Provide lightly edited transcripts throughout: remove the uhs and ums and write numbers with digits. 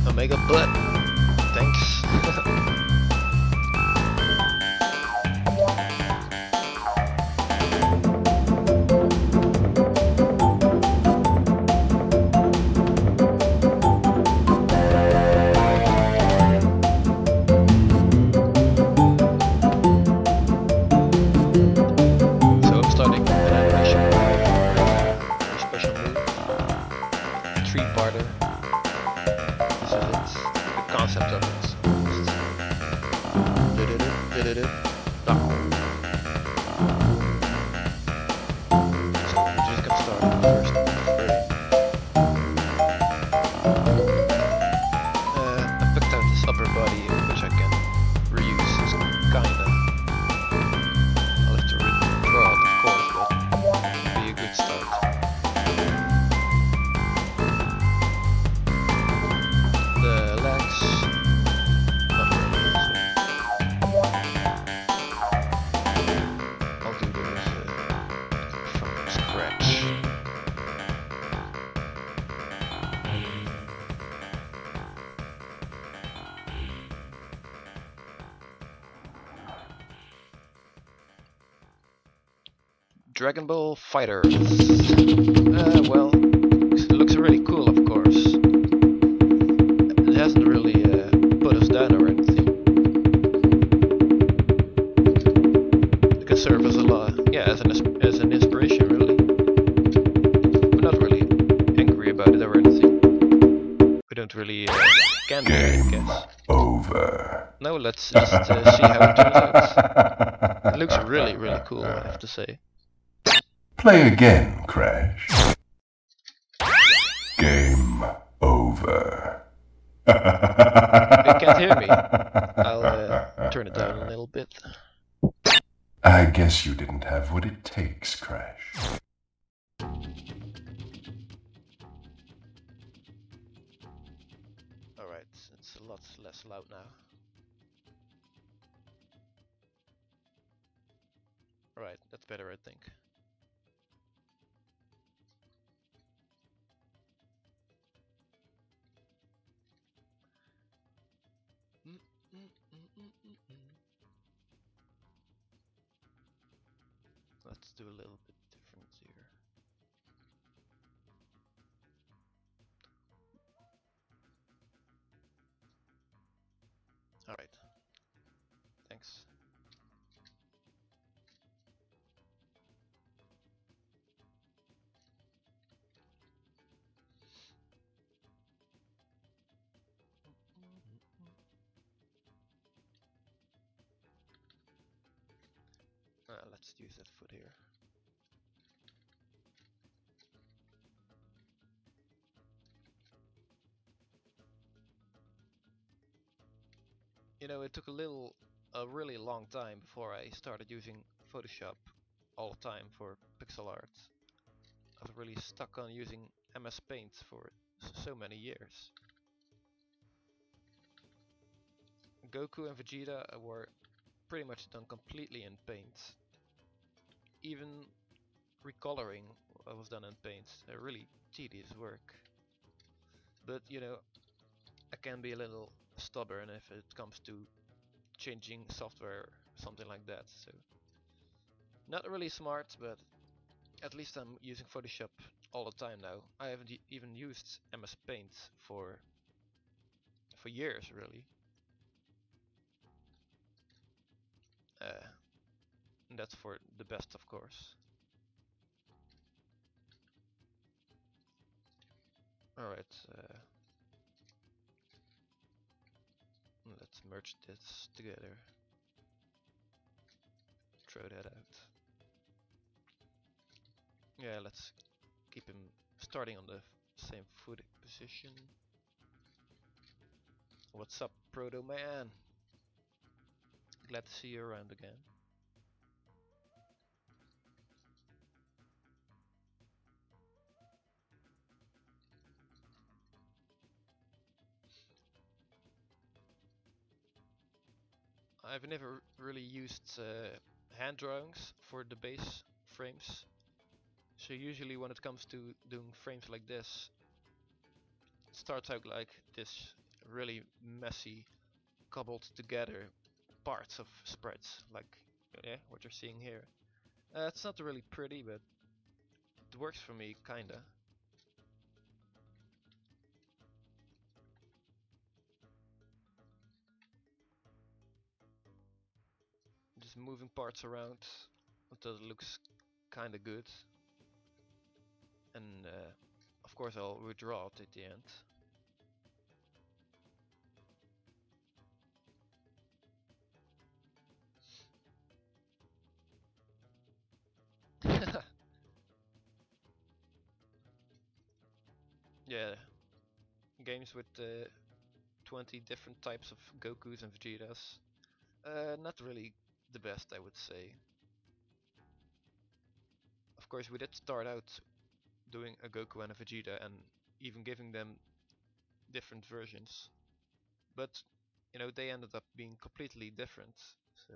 Omega butt. Thanks. So I'm starting an animation for a special move. Three-parter. The concept of it. So we're just gonna start with the first frame. I picked out this upper body which I can reuse. It's kinda. I'll have to redraw it of course, but it'll be a good start. The legs, not really, so I'll do those from scratch. Dragon Ball Fighters. Well, it looks really cool, of course. It hasn't really put us down or anything. It can serve as a lot, yeah, as an inspiration, really. We're not really angry about it or anything. We don't really can be, I guess. Over. No, let's just see how it turns out. It looks really, really cool, I have to say. Play again, Crash. Game over. You can't hear me. I'll turn it down a little bit. I guess you didn't have what it takes, Crash. Alright, it's a lot less loud now. Alright, that's better, I think. Let's do a little bit different here. Alright. Thanks. Let's use that foot here. You know, it took a really long time before I started using Photoshop all the time for pixel art. I was really stuck on using MS Paint for so many years. Goku and Vegeta were pretty much done completely in Paint. Even recoloring was done in Paint. A really tedious work. But you know, I can be a little stubborn if it comes to changing software, something like that. So not really smart, but at least I'm using Photoshop all the time now. I haven't even used MS Paint for years, really. And that's for the best, of course. Alright, let's merge this together. Throw that out. Yeah, let's keep him starting on the same foot position. What's up, Proto Man? Glad to see you around again. I've never really used hand drawings for the base frames. So usually when it comes to doing frames like this, it starts out like this really messy, cobbled together parts of sprites, like yeah, what you're seeing here. It's not really pretty, but it works for me, kinda. Just moving parts around until it looks kinda good. And of course I'll redraw it at the end. Yeah, games with 20 different types of Gokus and Vegetas. Not really the best, I would say. Of course, we did start out doing a Goku and a Vegeta and even giving them different versions. But, you know, they ended up being completely different. So,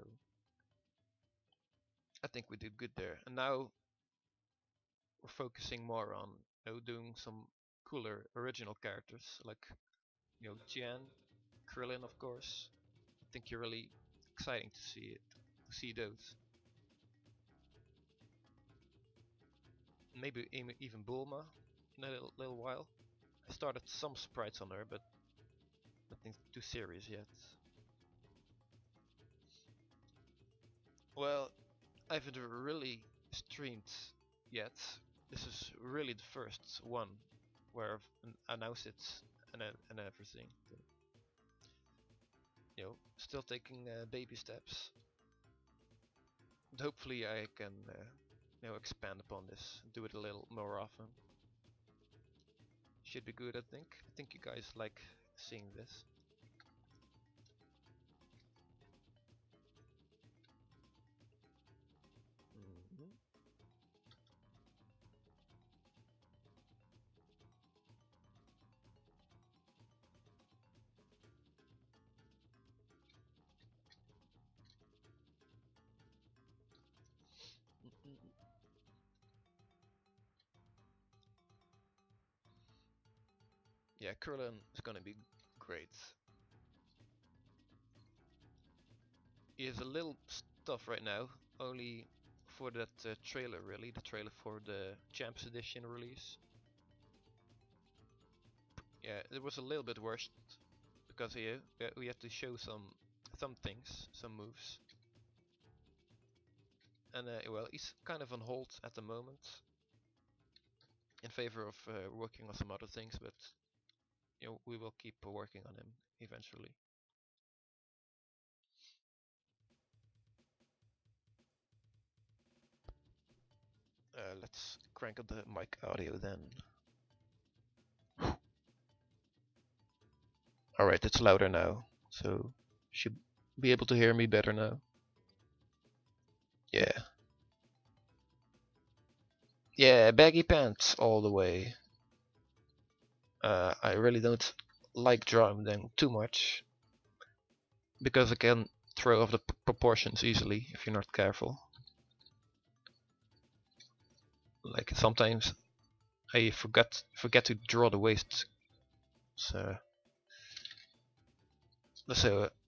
I think we did good there. And now we're focusing more on, you know, doing some cooler original characters like, you know, Tien, Krillin, of course. I think you're really exciting to see those. maybe even Bulma in a little while. I started some sprites on her, but nothing too serious yet. Well, I haven't really streamed yet. This is really the first one where I've announced it and everything. You know, still taking baby steps. But hopefully I can, you know, expand upon this, do it a little more often. Should be good, I think. I think you guys like seeing this. Mm-hmm. Yeah, Curlin is gonna be great. He has a little stuff right now, only for that trailer really, the trailer for the Champs Edition release. Yeah, it was a little bit worse because here we had to show some things, some moves. And well, he's kind of on hold at the moment in favor of working on some other things, but you know, we will keep working on him eventually. Let's crank up the mic audio then. Alright, it's louder now, so should be able to hear me better now. Yeah. Yeah, baggy pants all the way. I really don't like drawing them too much because I can throw off the proportions easily if you're not careful. Like sometimes I forget to draw the waist, so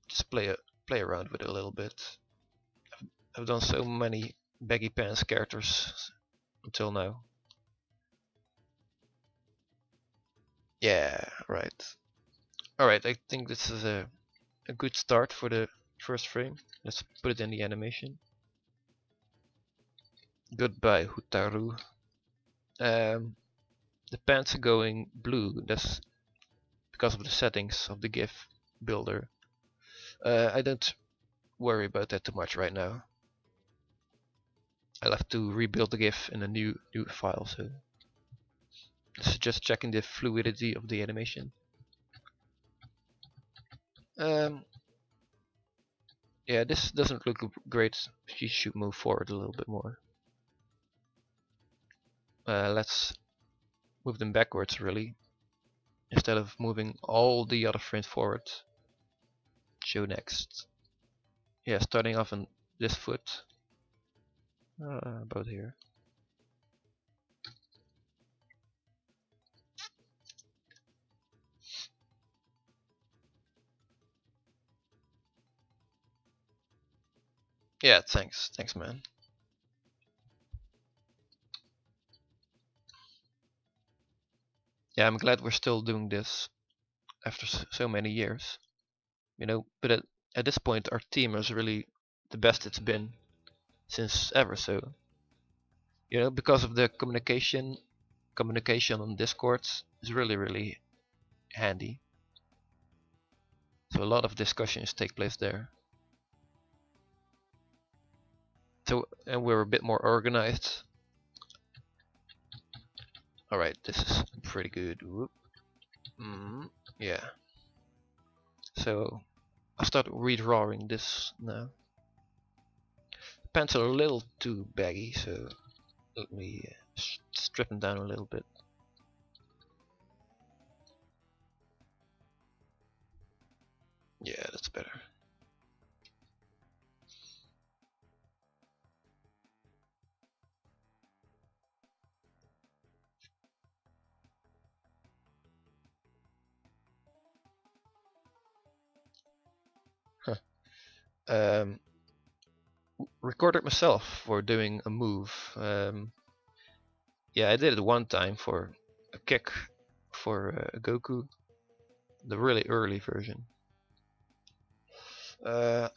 just play around with it a little bit. I've done so many baggy pants characters until now. Yeah, right. Alright, I think this is a good start for the first frame. Let's put it in the animation. Goodbye, Hutaru. The pants are going blue. That's because of the settings of the GIF builder. I don't worry about that too much right now. I'll have to rebuild the GIF in a new file, so this is just checking the fluidity of the animation. Yeah, this doesn't look great. She should move forward a little bit more. Let's move them backwards really, instead of moving all the other frames forward. Show next. Yeah, starting off on this foot, about here. Yeah, thanks, man. Yeah, I'm glad we're still doing this after so many years. You know, but at this point our team is really the best it's been since ever. So, you know, because of the communication on Discord is really handy. So a lot of discussions take place there. So, and we're a bit more organized. Alright, this is pretty good. Whoop. Yeah. So I'll start redrawing this now. The pants are a little too baggy, so let me strip them down a little bit. Yeah, that's better. Huh. Recorded myself for doing a move. Yeah, I did it one time for a kick for Goku, the really early version. I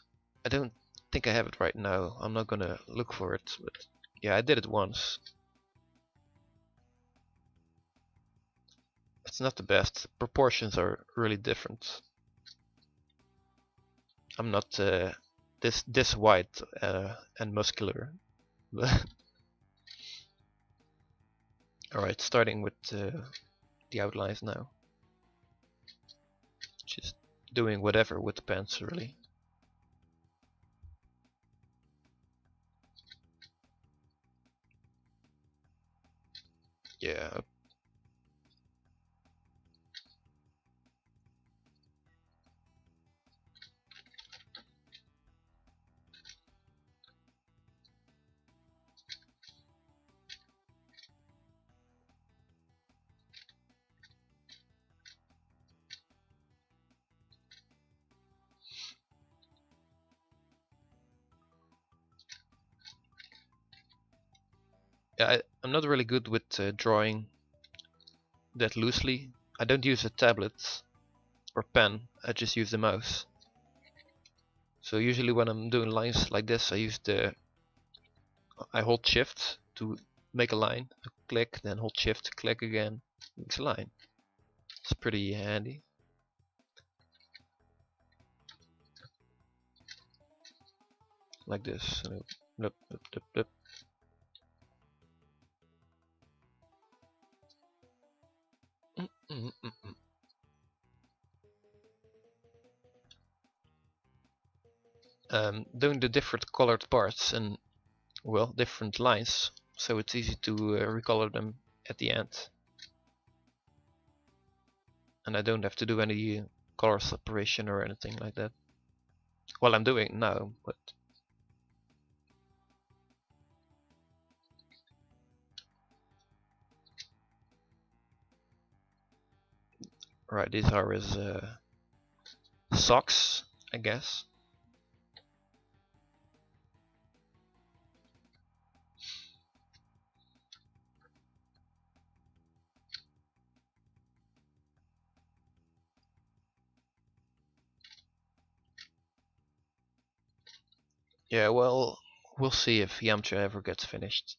don't think I have it right now. I'm not gonna look for it, but yeah, I did it once. It's not the best. Proportions are really different. I'm not this white and muscular. Alright, starting with the outlines now. Just doing whatever with the pens, really. Yeah. I'm not really good with drawing that loosely. I don't use a tablet or pen, I just use the mouse. So usually when I'm doing lines like this, I hold shift to make a line, click, then hold shift, click again, makes a line. It's pretty handy. Like this. Blip, blip, blip, blip. Doing the different colored parts and, well, different lines, so it's easy to recolor them at the end. And I don't have to do any color separation or anything like that. Well, I'm doing it now, but right, these are his socks, I guess. Yeah, well, we'll see if Yamcha ever gets finished.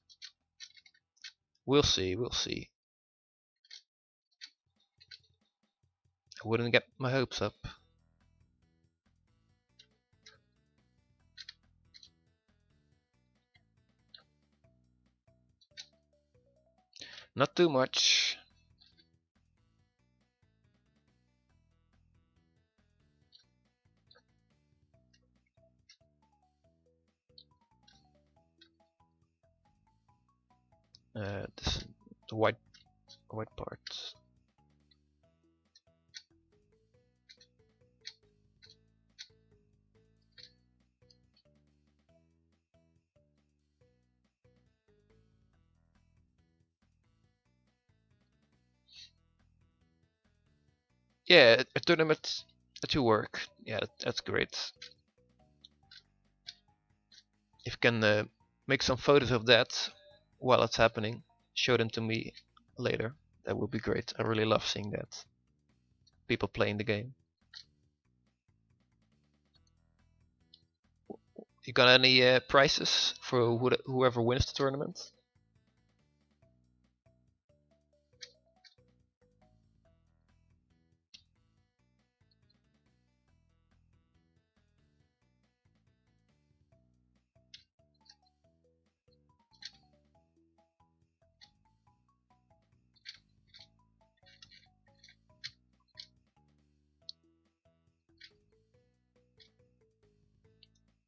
We'll see, we'll see. I wouldn't get my hopes up. Not too much. This the white part. Yeah, a tournament to work. Yeah, that's great. If you can make some photos of that while it's happening, show them to me later. That would be great. I really love seeing that. People playing the game. You got any prizes for whoever wins the tournament?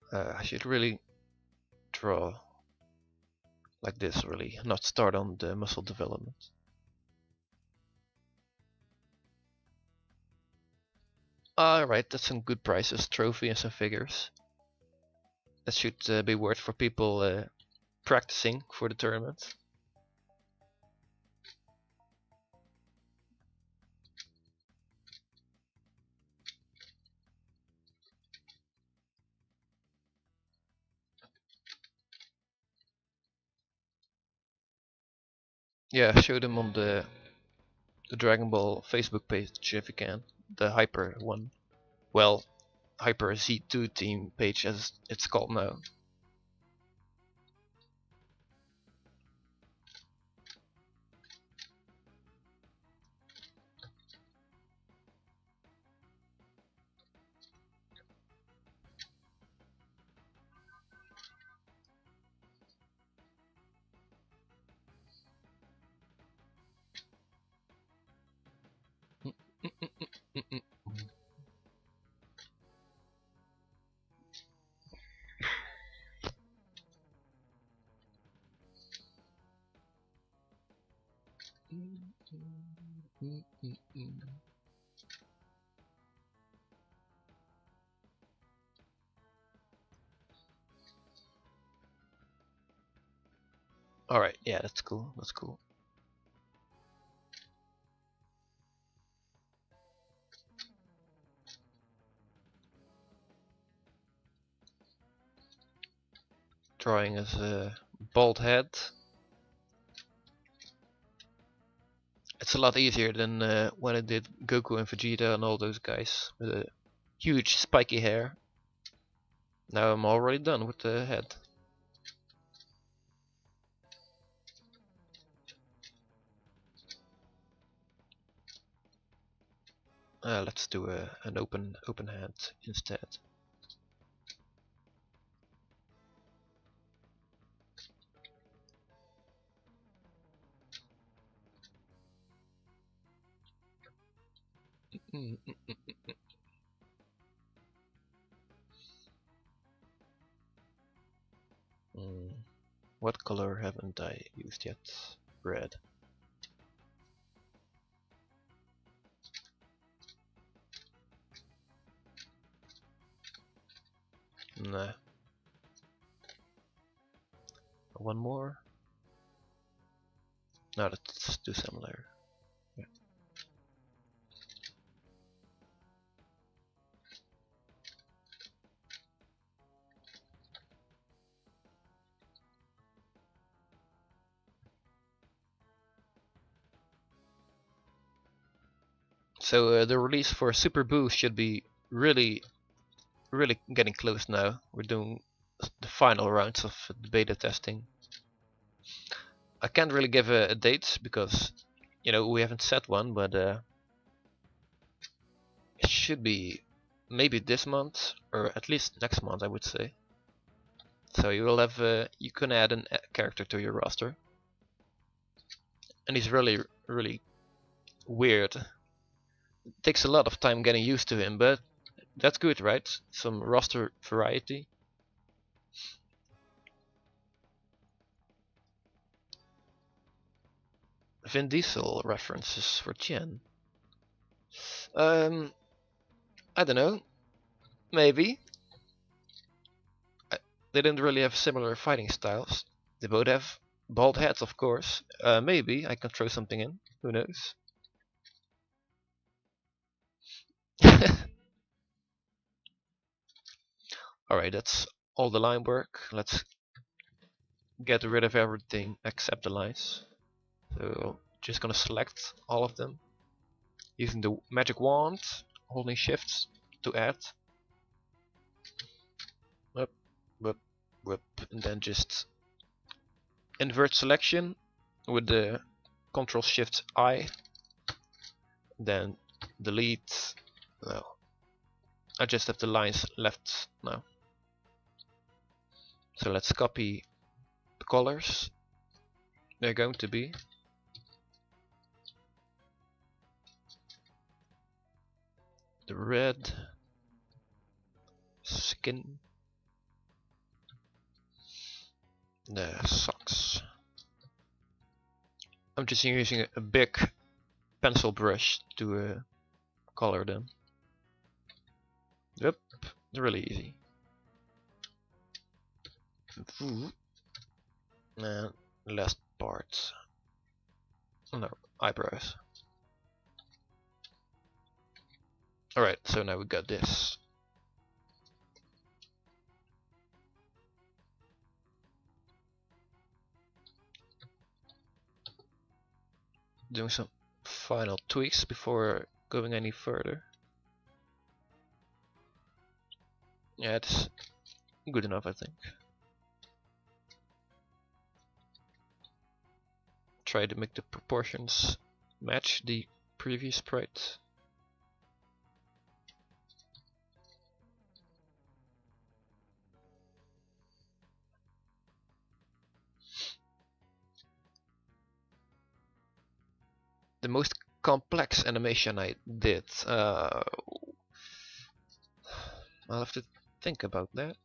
I should really draw like this, really, not start on the muscle development. Alright, that's some good prizes, trophy and some figures. That should be worth for people practicing for the tournament. Yeah, show them on the Dragon Ball Facebook page if you can. The Hyper one. Well, Hyper Z2 team page as it's called now. Alright, yeah, that's cool, that's cool. Drawing as a bald head. It's a lot easier than when I did Goku and Vegeta and all those guys with a huge spiky hair. Now I'm already done with the head. Let's do an open hand instead. What color haven't I used yet? Red. Nah. One more? No, that's too similar. Yeah. So the release for Super Boost should be really getting close now. We're doing the final rounds of the beta testing. I can't really give a date because, you know, we haven't set one, but it should be maybe this month or at least next month, I would say. So you will have you can add a character to your roster, and he's really weird. It takes a lot of time getting used to him, but that's good, right? Some roster variety. Vin Diesel references for Tien. I don't know. Maybe. They didn't really have similar fighting styles. They both have bald heads, of course. Maybe I can throw something in. Who knows? Alright, that's all the line work. Let's get rid of everything except the lines. So just gonna select all of them using the magic wand, holding shift to add. Whip, whip, whip, and then just invert selection with the Control Shift I. Then delete. No, I just have the lines left now. So let's copy the colors. They're going to be the red skin, the socks. I'm just using a big pencil brush to color them. Yep, it's really easy. And last part. No, eyebrows. Alright, so now we got this. doing some final tweaks before going any further. Yeah, it's good enough, I think. Try to make the proportions match the previous sprite. The most complex animation I did. I'll have to think about that.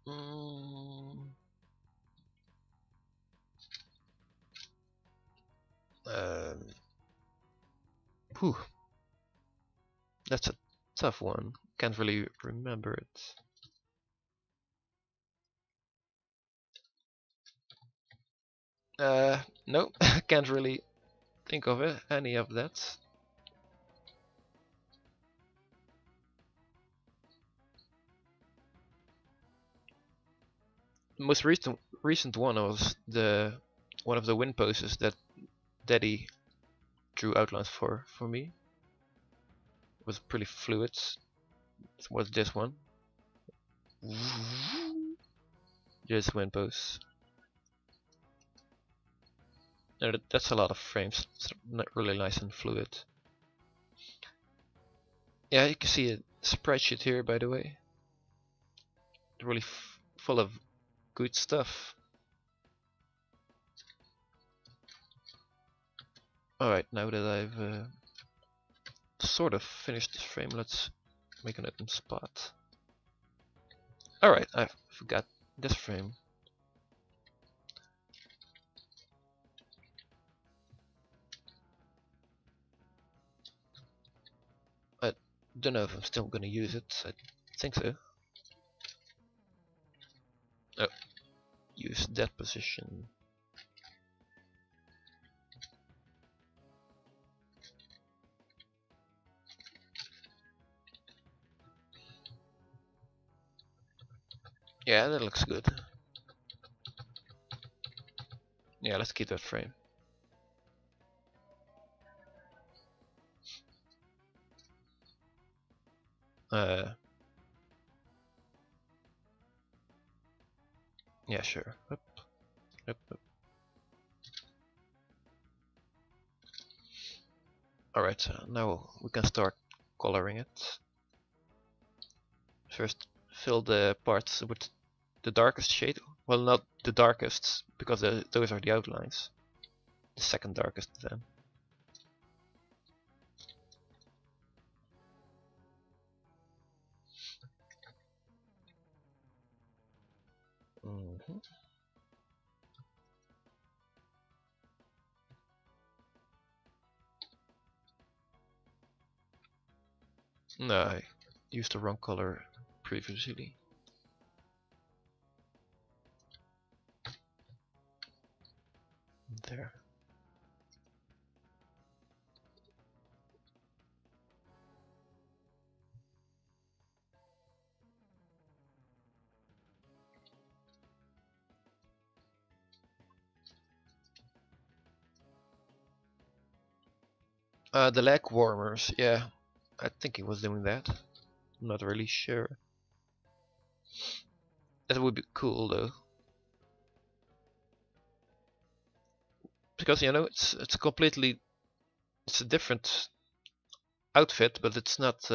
Mm. Whew. That's a tough one. Can't really remember it. No, can't really think of it, any of that. The most recent one was the one of the wind poses that Daddy drew outlines for me. It was pretty fluid. It was this one. Just wind pose. No, that's a lot of frames. It's not really nice and fluid. Yeah, you can see a spreadsheet here, by the way. Really full of good stuff. Alright, now that I've sort of finished this frame, let's make an open spot. Alright, I forgot this frame. I don't know if I'm still gonna use it. I think so. Oh, use that position. Yeah, that looks good. Yeah, let's keep that frame. Yeah, sure. Up, up, up. Alright, so now we can start coloring it. First, fill the parts with the darkest shade. Well, not the darkest, because those are the outlines. The second darkest then. No, I used the wrong color previously. There. The leg warmers, yeah. I think he was doing that. I'm not really sure. That would be cool though. Because you know it's a different outfit, but it's not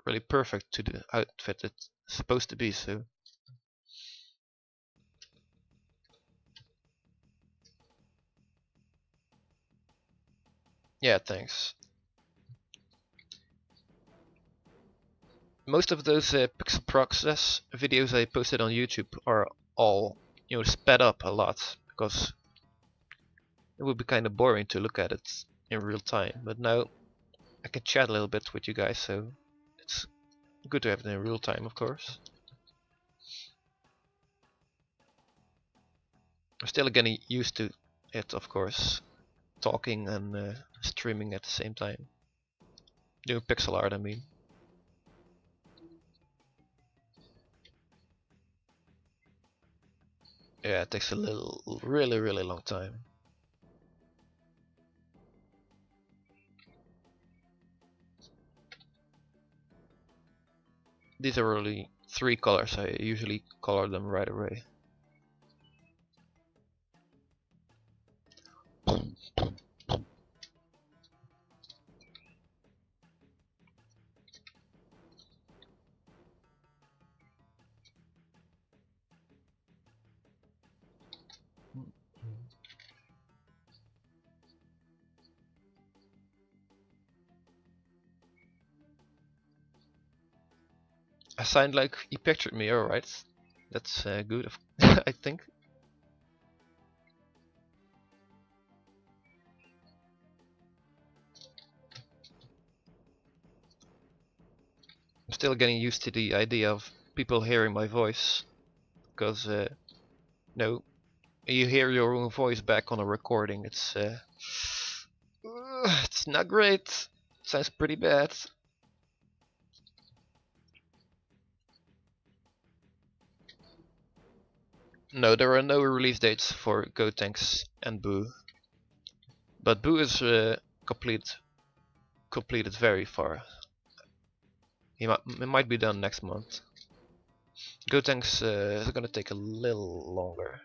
really perfect to the outfit it's supposed to be, so yeah, thanks. Most of those pixel process videos I posted on YouTube are all, you know, sped up a lot because it would be kind of boring to look at it in real time. But now I can chat a little bit with you guys, so it's good to have it in real time, of course. I'm still getting used to it, of course, talking and streaming at the same time. Doing pixel art, I mean. Yeah, it takes a really long time. These are only 3 colors. I usually color them right away. I sound like he pictured me, alright. That's good, I think. I'm still getting used to the idea of people hearing my voice. Because, no, you hear your own voice back on a recording. It's not great. Sounds pretty bad. No, there are no release dates for Gotenks and Boo. But Boo is completed very far. It might be done next month. Gotenks is gonna take a little longer.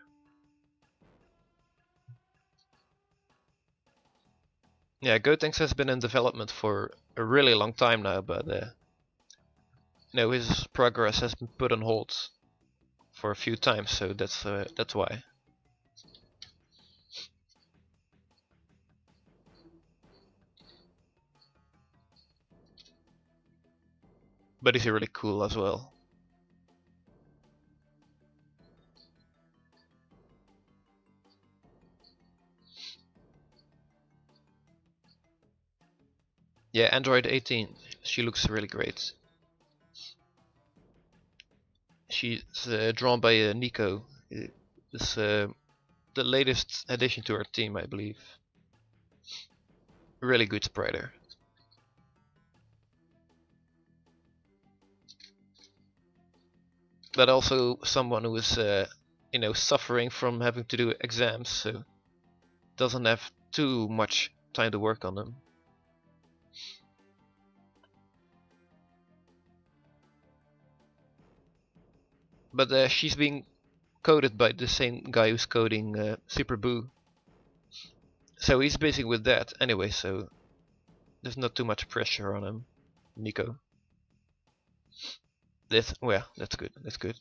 Yeah, Gotenks has been in development for a really long time now, but no, his progress has been put on hold for a few times, so that's why. But he's really cool as well. Yeah, Android 18. She looks really great. She's drawn by Nico. It's the latest addition to our team, I believe. Really good spriter. But also someone who is, suffering from having to do exams, so doesn't have too much time to work on them. But she's being coded by the same guy who's coding Super Boo. So he's busy with that anyway, so there's not too much pressure on him, Nico. Well, that's good, that's good.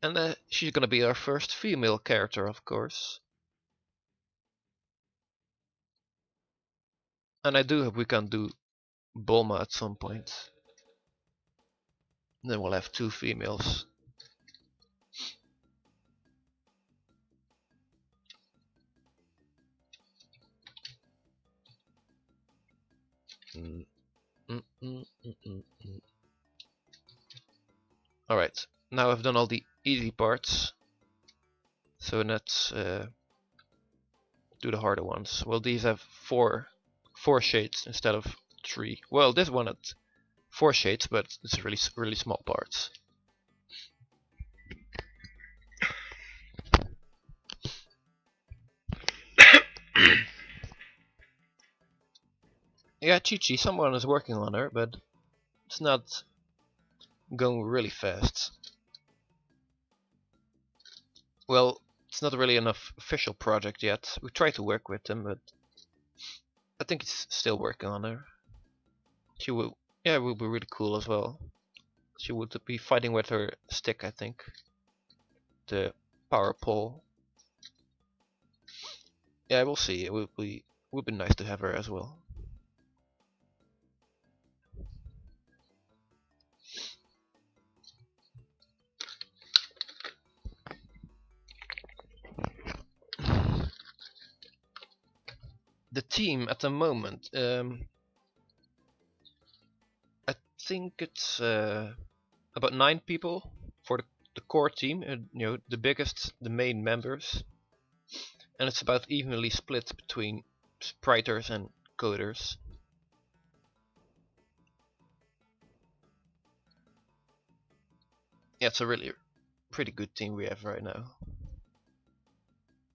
And she's gonna be our first female character, of course. And I do hope we can do Bulma at some point. Then we'll have 2 females. Alright, now I've done all the easy parts. So let's do the harder ones. Well, these have four shades instead of 3. Well, this one had 4 shades, but it's really small parts. Yeah, Chi-Chi, someone is working on her, but it's not going really fast. Well, it's not really an official project yet. We try to work with them, but I think it's still working on her. She will, yeah, it will be really cool as well. She would be fighting with her stick, I think. The power pole. Yeah, we'll see. It would be nice to have her as well. The team at the moment, I think it's about 9 people for the core team. The biggest, the main members, and it's about evenly split between spriters and coders. Yeah, it's a really pretty good team we have right now.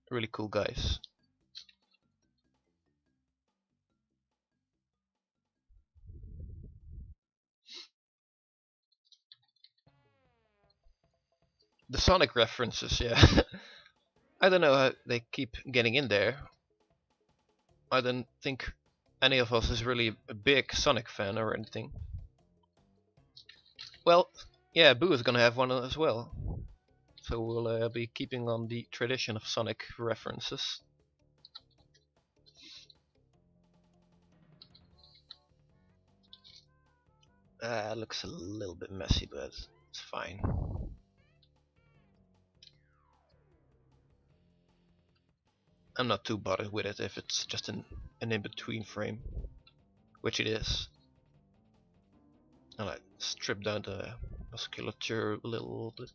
Really cool guys. The Sonic references, yeah. I don't know how they keep getting in there. I don't think any of us is really a big Sonic fan or anything. Well, yeah, Boo is gonna have one as well. So we'll be keeping on the tradition of Sonic references. Looks a little bit messy, but it's fine. I'm not too bothered with it if it's just an in-between frame, which it is. And I strip down the musculature a little bit.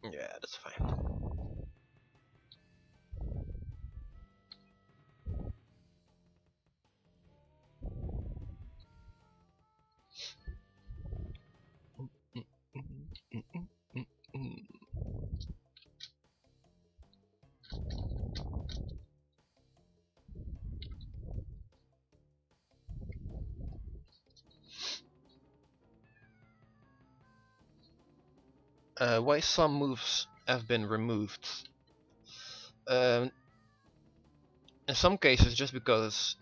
Yeah, that's fine. Why some moves have been removed? Um, in some cases just because,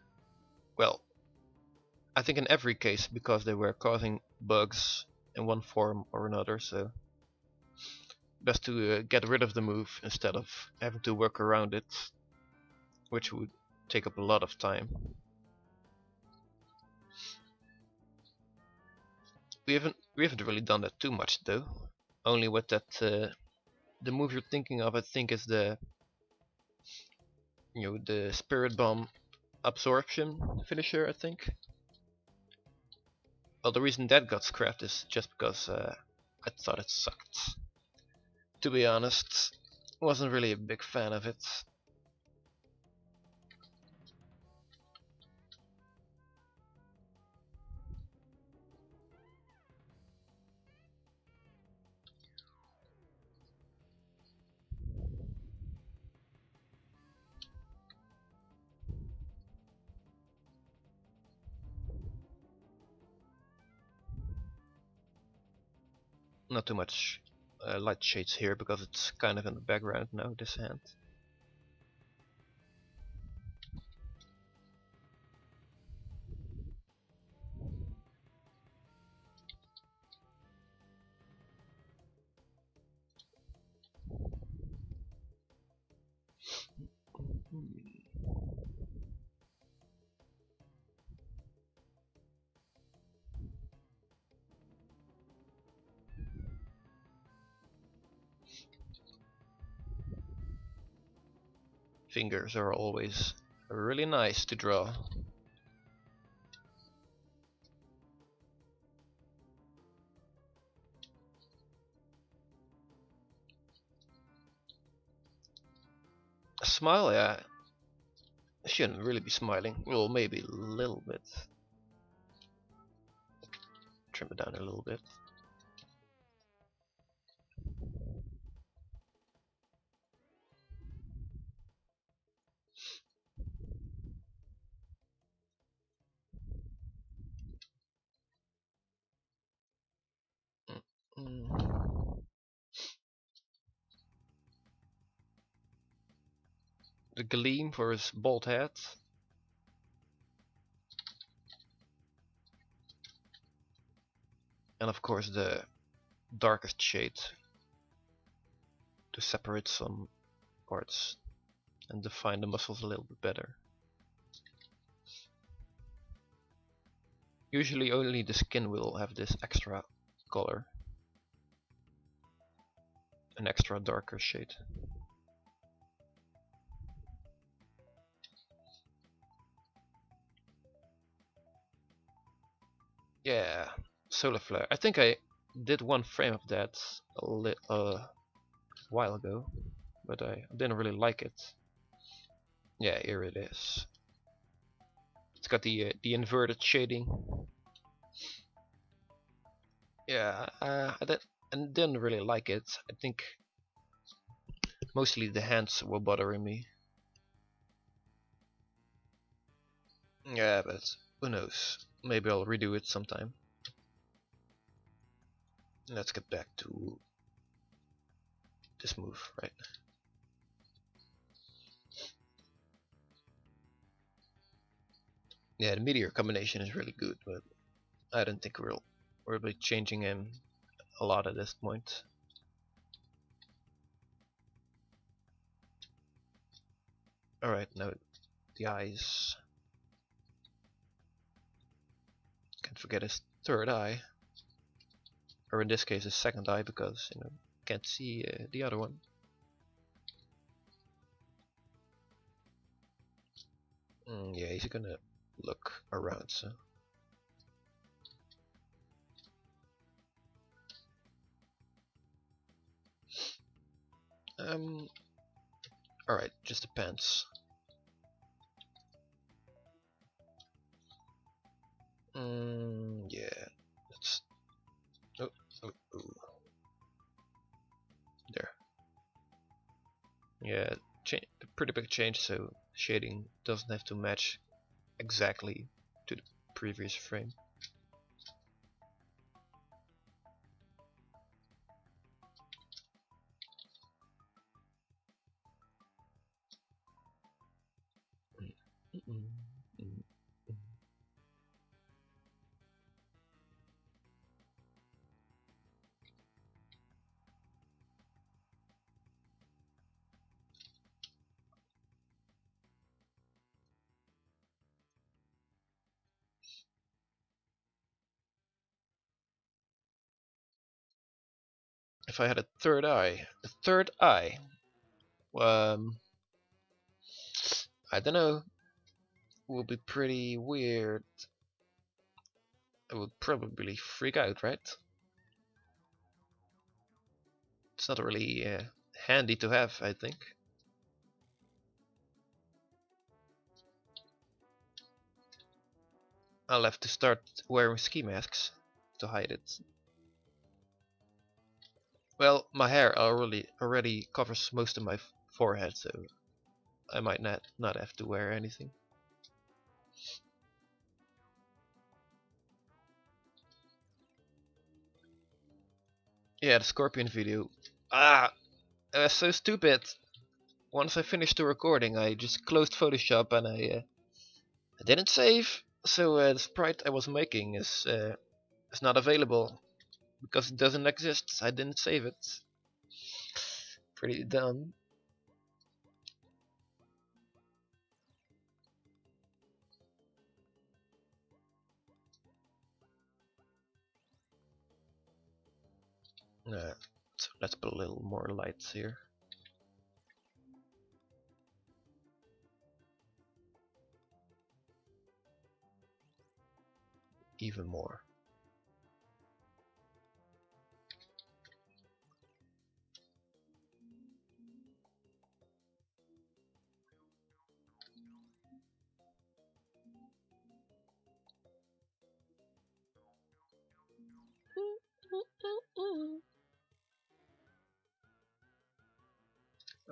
well, I think in every case because they were causing bugs in one form or another, so best to get rid of the move instead of having to work around it, which would take up a lot of time. We haven't really done that too much though. Only with that the move you're thinking of, I think, is the the Spirit Bomb absorption finisher, I think. Well, the reason that got scrapped is just because I thought it sucked. To be honest, wasn't really a big fan of it. Not too much light shades here because it's kind of in the background now, this hand. Fingers are always really nice to draw. A smile, yeah. I shouldn't really be smiling. Well, maybe a little bit. Trim it down a little bit. Mm. The gleam for his bald head. And of course the darkest shade to separate some parts and define the muscles a little bit better. Usually only the skin will have this extra color, an extra darker shade. Yeah, solar flare. I think I did one frame of that a while ago, but I didn't really like it. Yeah, here it is. It's got the inverted shading. Yeah, I didn't really like it. I think mostly the hands were bothering me. Yeah, but who knows? Maybe I'll redo it sometime. Let's get back to this move, right? Yeah, the meteor combination is really good, but I don't think we'll be changing him a lot at this point. Alright, now the eyes. Can't forget his third eye. Or in this case his second eye, because you know can't see the other one. Yeah, he's gonna look around, so. Alright, just depends. Yeah. Let's. Oh, oh, oh. There. Yeah, pretty big change, so shading doesn't have to match exactly to the previous frame. If I had a third eye, um, I don't know, would be pretty weird. I would probably freak out, right? It's not really handy to have, I think. I'll have to start wearing ski masks to hide it. Well, my hair already covers most of my forehead, so I might not have to wear anything. Yeah, the scorpion video. Ah, that's so stupid. Once I finished the recording, I just closed Photoshop and I didn't save. So the sprite I was making is not available because it doesn't exist. I didn't save it. Pretty dumb. So let's put a little more lights here. Even more.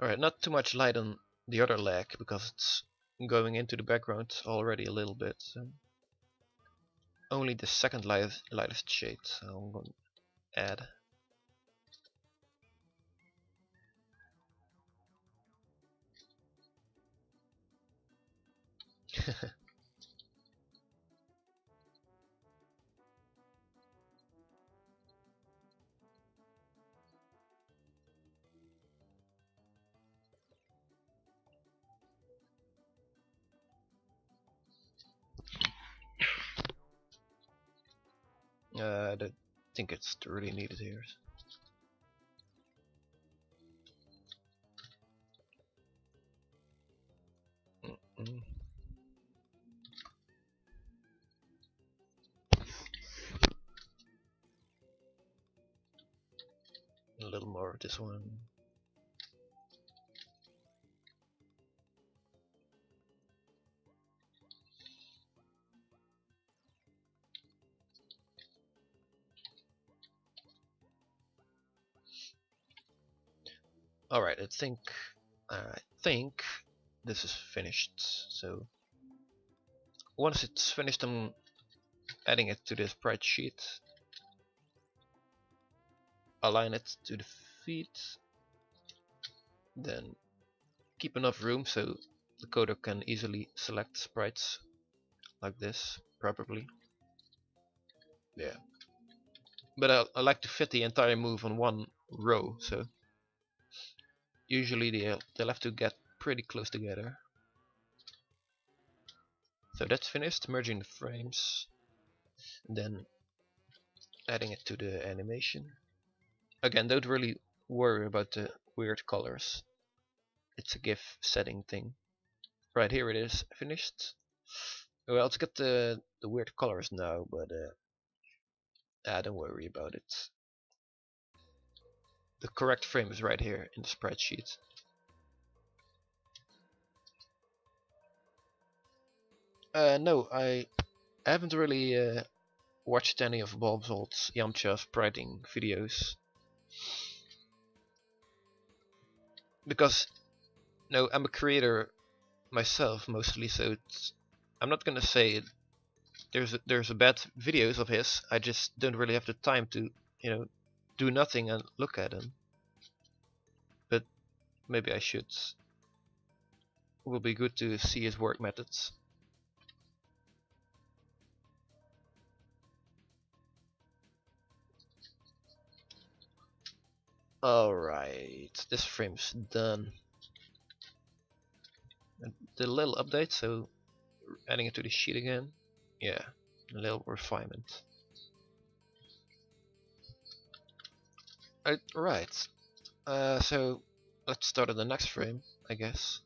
Alright, not too much light on the other leg because it's going into the background already a little bit. So only the second lightest shade, so I'm going to add. I don't think it's really needed here. Mm. A little more of this one. Alright, I think this is finished. So once it's finished, I'm adding it to the sprite sheet. Align it to the feet. Then keep enough room so the coder can easily select sprites like this properly. Yeah. But I like to fit the entire move on one row, so usually they'll have to get pretty close together. So that's finished, merging the frames, then adding it to the animation. Again, don't really worry about the weird colors. It's a GIF setting thing. Right, here it is, finished. Well, it's got the weird colors now, but don't worry about it. The correct frame is right here in the spreadsheet. No, I haven't really watched any of Balthazar's Yamcha Spriting videos. Because, no, I'm a creator myself mostly, so I'm not gonna say there's a bad videos of his. I just don't really have the time to, do nothing and look at them. But maybe I should. It will be good to see his work methods. Alright, this frame's done. And the little update, so adding it to the sheet again. Yeah, a little refinement. Right, so let's start on the next frame, I guess.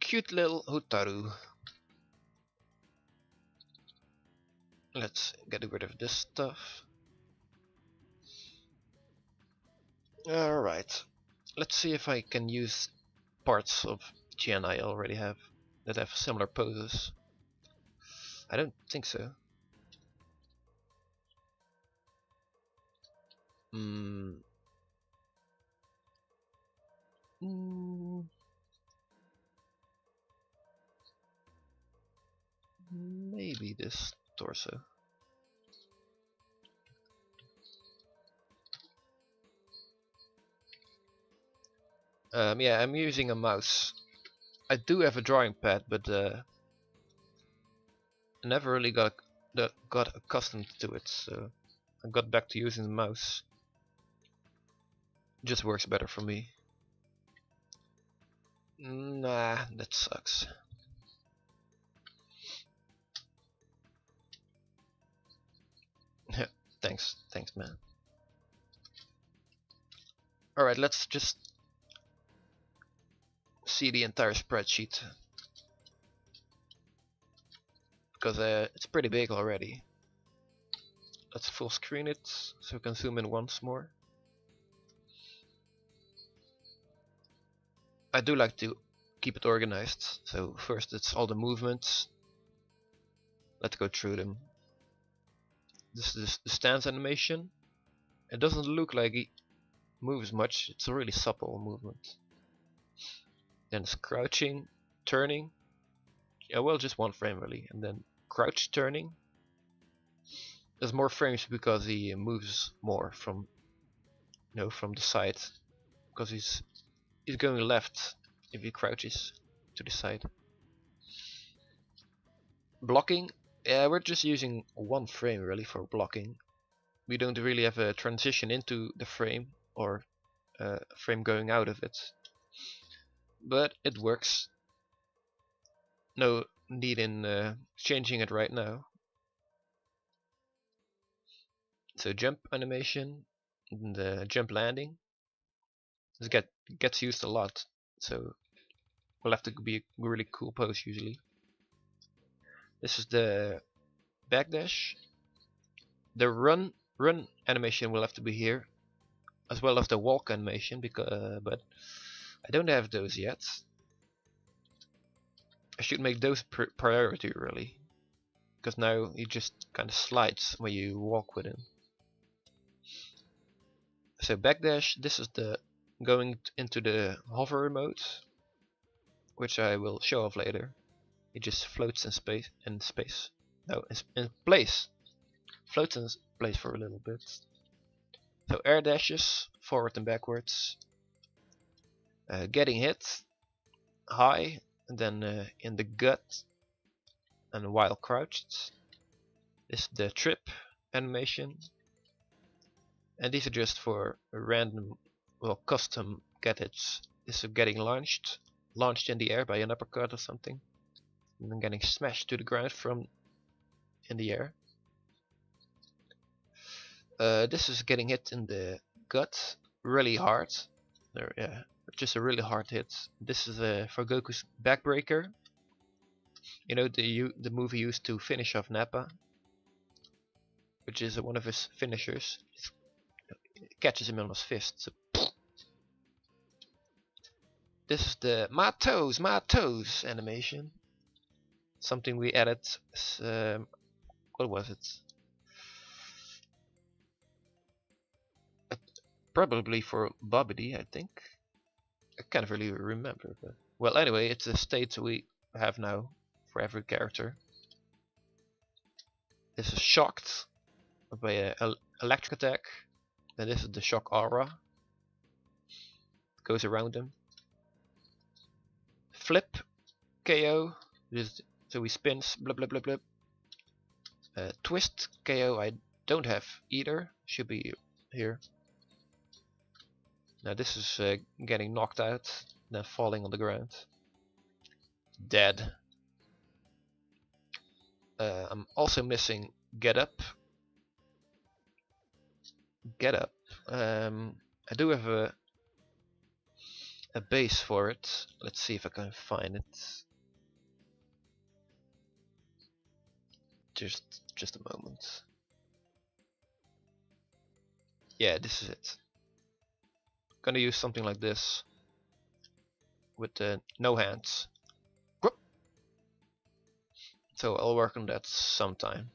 Cute little Hotaru. Let's get rid of this stuff. Alright, let's see if I can use parts of Tien I already have that have similar poses. I don't think so. Maybe this torso. Yeah, I'm using a mouse. I do have a drawing pad, but I never really got accustomed to it, so I got back to using the mouse. It just works better for me. Nah, that sucks. Thanks, man. Alright, let's just see the entire spreadsheet. Because it's pretty big already. Let's full screen it so we can zoom in once more. I do like to keep it organized. So first it's all the movements. Let's go through them. This is the stance animation. It doesn't look like he moves much. It's a really supple movement. Then it's crouching, turning. Yeah, well, just one frame really. And then crouch turning. There's more frames because he moves more from, from the side. Because he's going left if he crouches to the side. Blocking. Yeah, we're just using one frame really for blocking. We don't really have a transition into the frame or a frame going out of it. But it works. No need in changing it right now. So jump animation and jump landing. This gets used a lot. So will have to be a really cool pose usually. This is the backdash. The run animation will have to be here, as well as the walk animation, because but I don't have those yet. I should make those priority really, because now he just kind of slides when you walk with him. So backdash, this is the going into the hover mode, which I will show off later. It just floats in space. No, in place. Floats in place for a little bit. So air dashes, forward and backwards. Getting hit, high, and then in the gut, and while crouched. This is the trip animation. And these are just for a random, well, custom get hits. This is getting launched in the air by an uppercut or something, and then getting smashed to the ground from in the air. This is getting hit in the gut really hard. Yeah, just a really hard hit. This is for Goku's backbreaker. You know, the move he used to finish off Nappa, which is one of his finishers. It catches him on his fist. So this is the my toes animation. Something we added. What was it? Probably for Bobbidi, I think. I can't really remember. But well, anyway, it's a state we have now for every character. This is shocked by an electric attack. Then this is the shock aura. It goes around him. Flip KO. So he spins. Blah blah blah blah. Twist KO. I don't have either. Should be here. Now this is getting knocked out, then falling on the ground. Dead. I'm also missing get up. Get up. I do have a base for it. Let's see if I can find it. Just a moment. Yeah, this is it. Gonna use something like this with no hands. So I'll work on that sometime.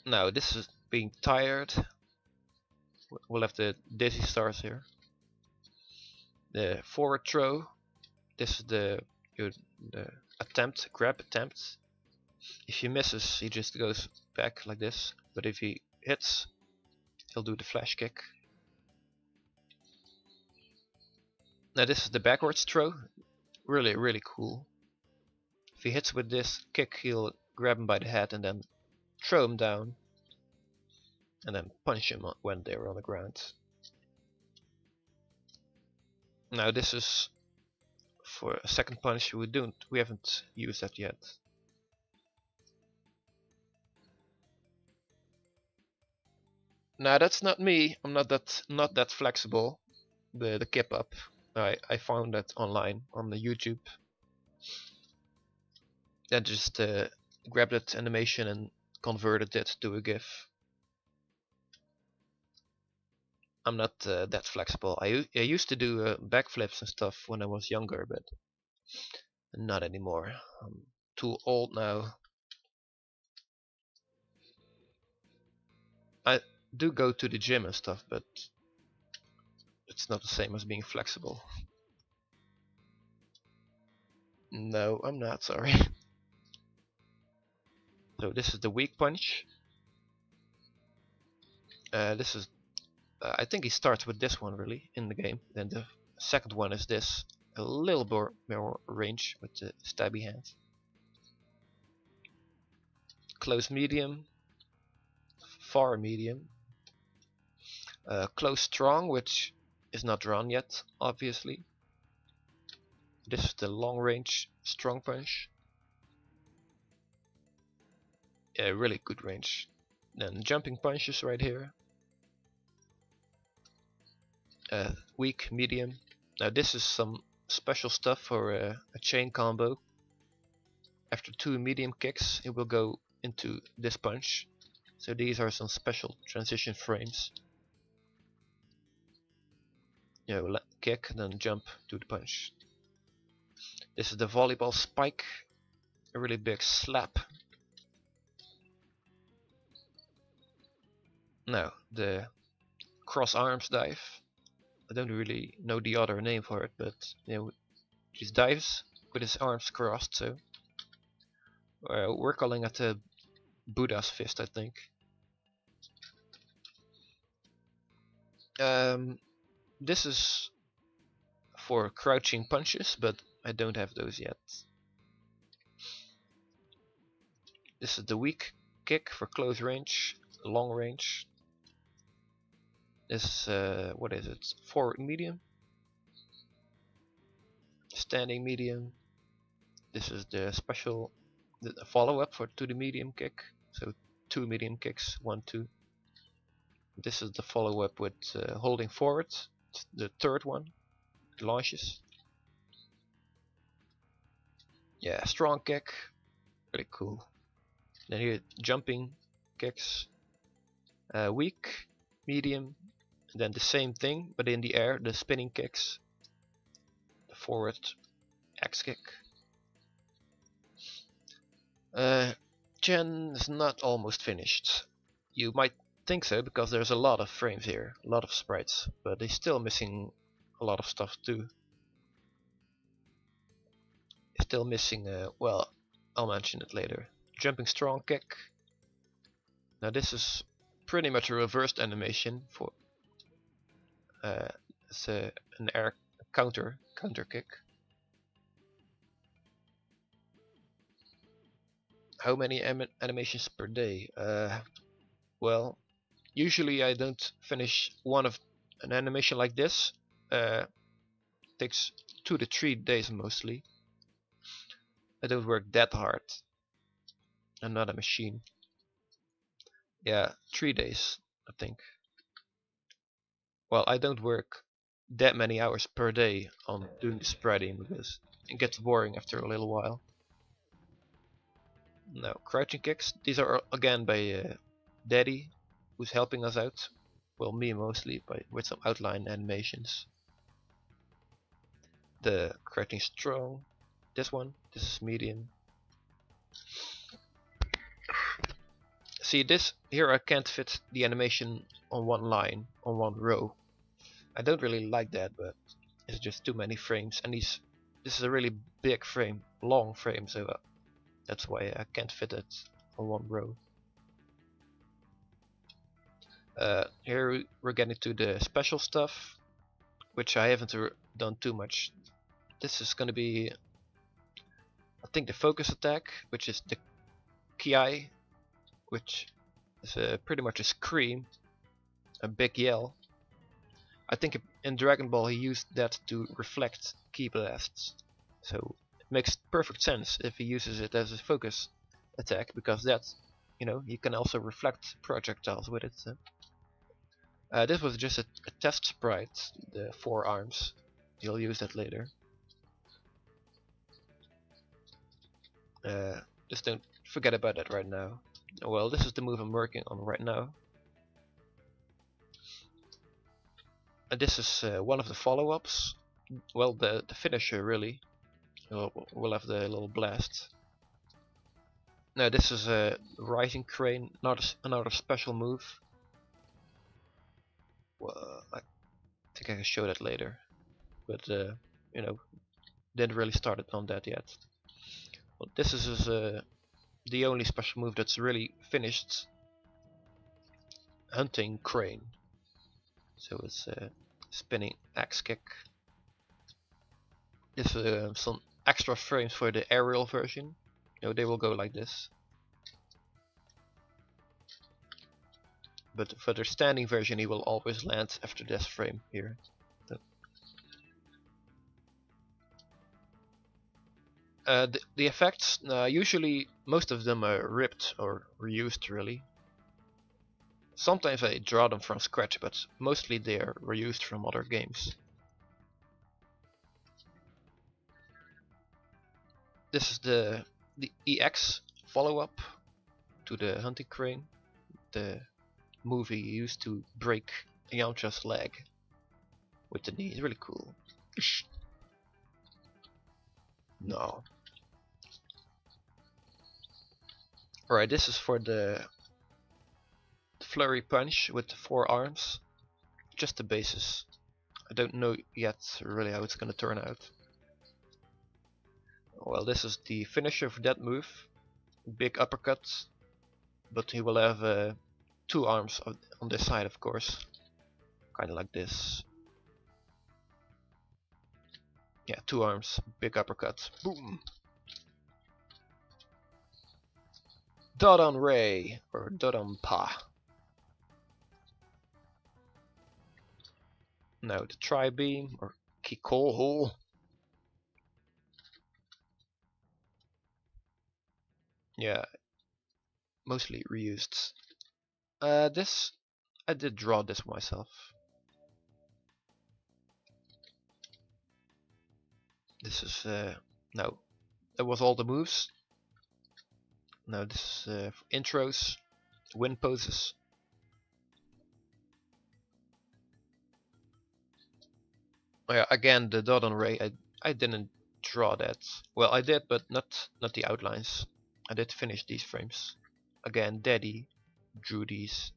Now this is being tired. We'll have the dizzy stars here. The forward throw. This is the grab attempt. If he misses, he just goes back like this. But if he hits, he'll do the flash kick. Now this is the backwards throw. Really cool. If he hits with this kick, he'll grab him by the head and then throw him down. And then punch him when they're on the ground. Now this is for a second punch. We haven't used that yet. Now that's not me. I'm not that flexible. The kip up. I found that online on the YouTube. Then just grabbed that animation and converted it to a GIF. I'm not that flexible. I used to do backflips and stuff when I was younger, but not anymore. I'm too old now. I do go to the gym and stuff, but it's not the same as being flexible. No, I'm not, sorry. So this is the weak punch. This is I think he starts with this one really in the game. Then the second one is this, a little more range with the stabby hand. Close medium, far medium, close strong, which is not drawn yet, obviously. This is the long range strong punch. Yeah, really good range. Then jumping punches right here. Weak, medium. Now this is some special stuff for a chain combo. After 2 medium kicks, it will go into this punch. So these are some special transition frames. you know, kick and then jump to the punch. This is the volleyball spike, a really big slap. Now the cross arms dive. I don't really know the other name for it, but you know, just dives with his arms crossed. So we're calling it the Buddha's fist, I think. This is for crouching punches, but I don't have those yet. This is the weak kick for close range, long range. This what is it? Forward medium, standing medium. This is the special follow-up to the medium kick. So 2 medium kicks, 1, 2. This is the follow-up with holding forward. It's the third one. It launches. Yeah, strong kick, really cool. Then here jumping kicks, weak, medium, and then the same thing but in the air. The spinning kicks, the forward X kick. Tien is not almost finished. You might think so because there's a lot of frames here, a lot of sprites, but he's still missing a lot of stuff too. He's still missing, well, I'll mention it later. Jumping strong kick. Now this is pretty much a reversed animation for it's an air counter kick. How many animations per day? Well, usually I don't finish an animation like this. Takes 2 to 3 days mostly. I don't work that hard. I'm not a machine. Yeah, 3 days, I think. Well, I don't work that many hours per day on doing the spriting because it gets boring after a little while. Now, crouching kicks. These are again by Daddy, who's helping us out. Well, me mostly, with some outline animations. The crouching strong. This is medium. See this here, I can't fit the animation on one line, on one row. I don't really like that, but it's just too many frames, and this is a really big frame, long frame, so that's why I can't fit it on one row. Here we're getting to the special stuff, which I haven't done too much. This is going to be, I think, the focus attack, which is the Ki, which is pretty much a scream, a big yell. I think in Dragon Ball he used that to reflect Ki blasts, so it makes perfect sense if he uses it as a focus attack, because that's, you know, you can also reflect projectiles with it. This was just a test sprite, the 4 arms. You'll use that later. Just don't forget about that right now. Well, this is the move I'm working on right now. And this is one of the follow-ups. Well, the finisher really. We'll have the little blast. Now this is a rising crane, another special move. Well, I think I can show that later, but you know, didn't really start on that yet. Well, this is the only special move that's really finished. Hunting crane. So it's spinning axe kick. There's some extra frames for the aerial version. You know, they will go like this. But for the standing version, he will always land after this frame here. The effects, usually most of them are ripped or reused really. Sometimes I draw them from scratch, but mostly they are reused from other games. This is the EX follow-up to the hunting crane, the movie used to break Yamcha's leg. with the knee. It's really cool. No. Alright, this is for the flurry punch with the 4 arms. Just the basis. I don't know yet really how it's gonna turn out. Well, this is the finisher for that move. Big uppercut. But he will have 2 arms on this side, of course. Kinda like this. Yeah, 2 arms. Big uppercut. Boom! Dodon Ray, or Dodon Pa. Now the Tri-Beam, or Kikoho. Yeah, mostly reused. This, I did draw this myself. This is, no, that was all the moves. Now this is for intros, win poses. Yeah, again the Dodon Ray, I didn't draw that. Well, I did, but not the outlines. I did finish these frames. Again, Daddy drew these,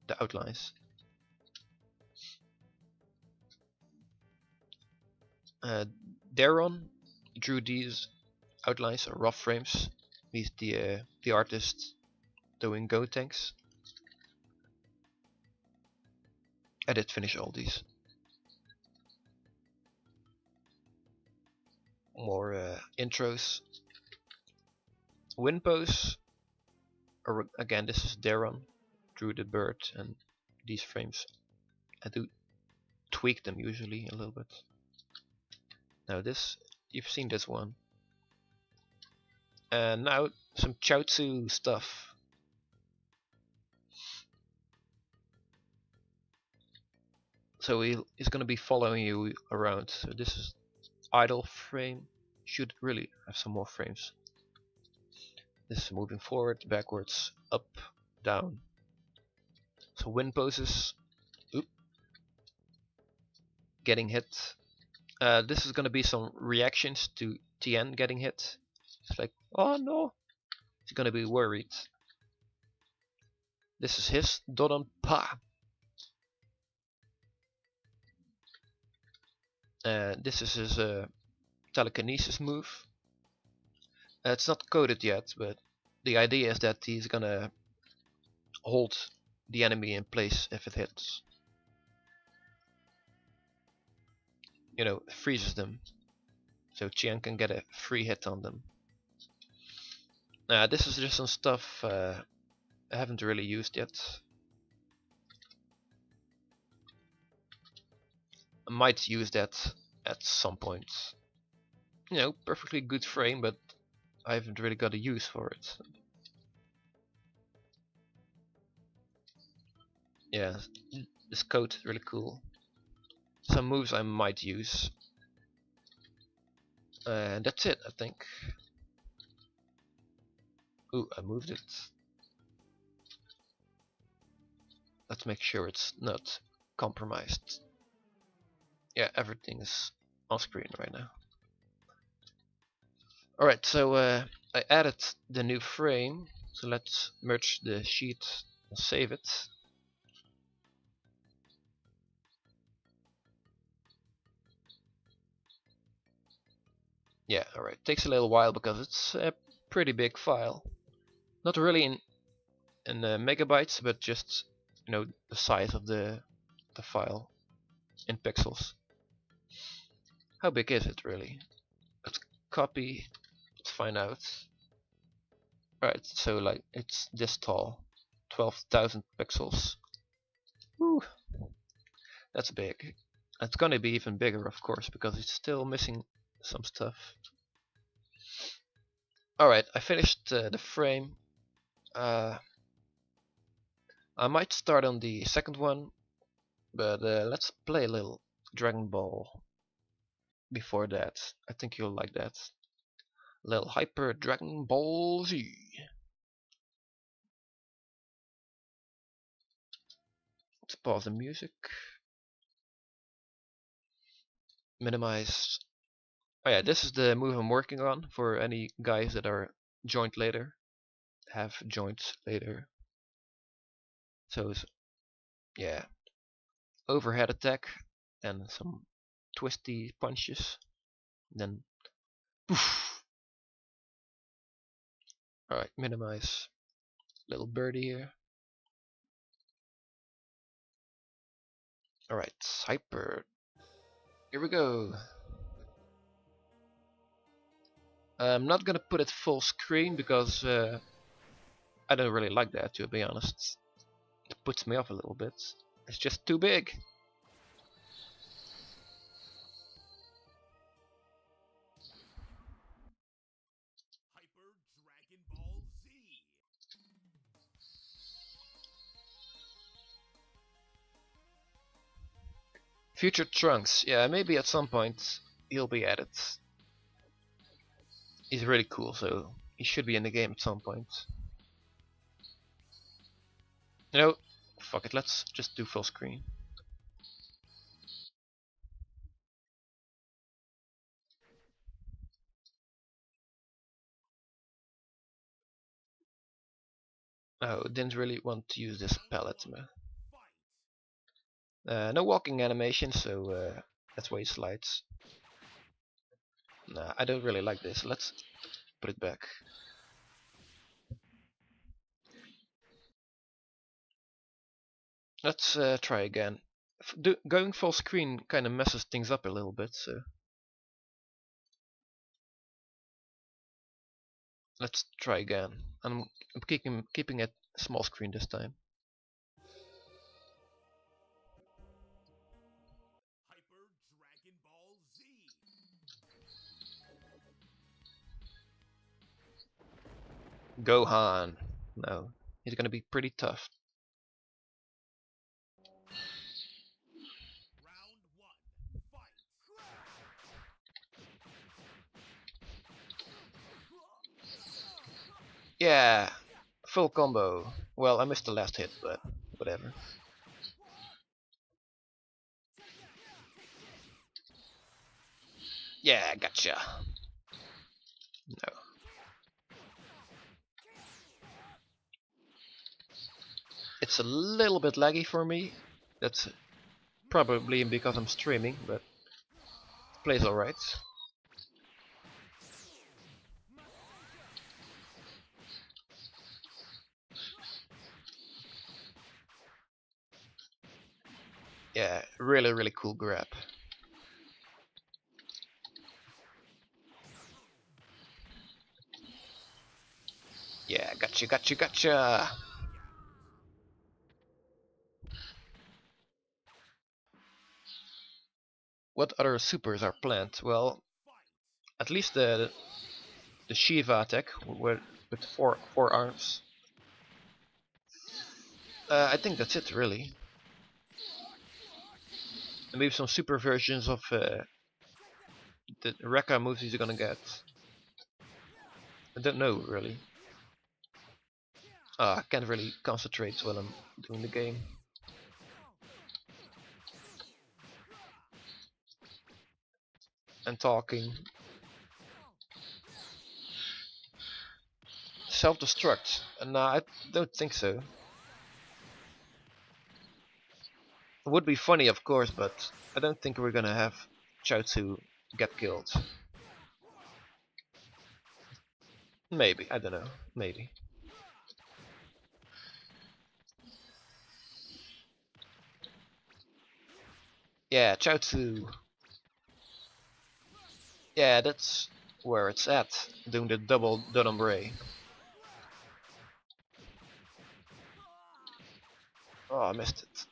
the outlines. Daron drew these outlines or rough frames. He's the artist doing Go tanks. I did finish all these. More intros. Win pose. Or again, this is Daron. Drew the bird and these frames. I do tweak them usually a little bit. Now this, you've seen this one. And now some Chaozu stuff. So he's gonna be following you around. So this is idle frame. Should really have some more frames. This is moving forward, backwards, up, down. So win poses. Oop. Getting hit. This is gonna be some reactions to Tien getting hit. It's like, oh no, he's gonna be worried. This is his Dodon Pa. This is his telekinesis move. It's not coded yet, but the idea is that he's gonna hold the enemy in place if it hits. You know, freezes them. So Tien can get a free hit on them. This is just some stuff I haven't really used yet. I might use that at some point. You know, perfectly good frame, but I haven't really got a use for it. Yeah, this code is really cool. Some moves I might use. And that's it, I think. Ooh, I moved it. Let's make sure it's not compromised. Yeah, everything is on screen right now. Alright, so I added the new frame. So let's merge the sheet and save it. Yeah, alright. Takes a little while because it's a pretty big file. Not really in megabytes, but just, you know, the size of the file in pixels. How big is it really? Let's copy. Let's find out. Alright, so like it's this tall, 12,000 pixels. Woo, that's big. It's gonna be even bigger, of course, because it's still missing some stuff. Alright, I finished the frame. I might start on the second one, but let's play a little Dragon Ball before that. I think you'll like that. A little Hyper Dragon Ball Z. Let's pause the music. Minimize. Oh yeah, this is the move I'm working on for any guys that are joined later. Have joints later. So yeah, overhead attack and some twisty punches. Then poof. Alright, minimize. Little birdie here. Alright, hyper. Here we go. I'm not gonna put it full screen because I don't really like that, to be honest. It puts me off a little bit. It's just too big. Future Trunks, yeah, maybe at some point he'll be added. He's really cool, so he should be in the game at some point. You know, fuck it, let's just do full screen. Oh, didn't really want to use this palette. No walking animation, so that's why he slides. Nah, I don't really like this. Let's put it back. Let's try again. Going full screen kind of messes things up a little bit, so let's try again. I'm keeping it small screen this time. Gohan. No, he's gonna be pretty tough. Yeah, full combo. Well, I missed the last hit, but whatever. Yeah, gotcha. No. It's a little bit laggy for me. That's probably because I'm streaming, but it plays alright. Yeah, really cool grab. Yeah, gotcha. What other supers are planned? Well, at least the Shiva attack with four arms. I think that's it really. And maybe some super versions of the Rekka moves he's gonna get. I don't know really. I can't really concentrate while I'm doing the game. And talking. Self-destruct? No, I don't think so. It would be funny, of course, but I don't think we're gonna have Chaozu get killed. Maybe, I don't know. Maybe. Yeah, Chaozu. Yeah, that's where it's at. Doing the double Dunumbre. Oh, I missed it.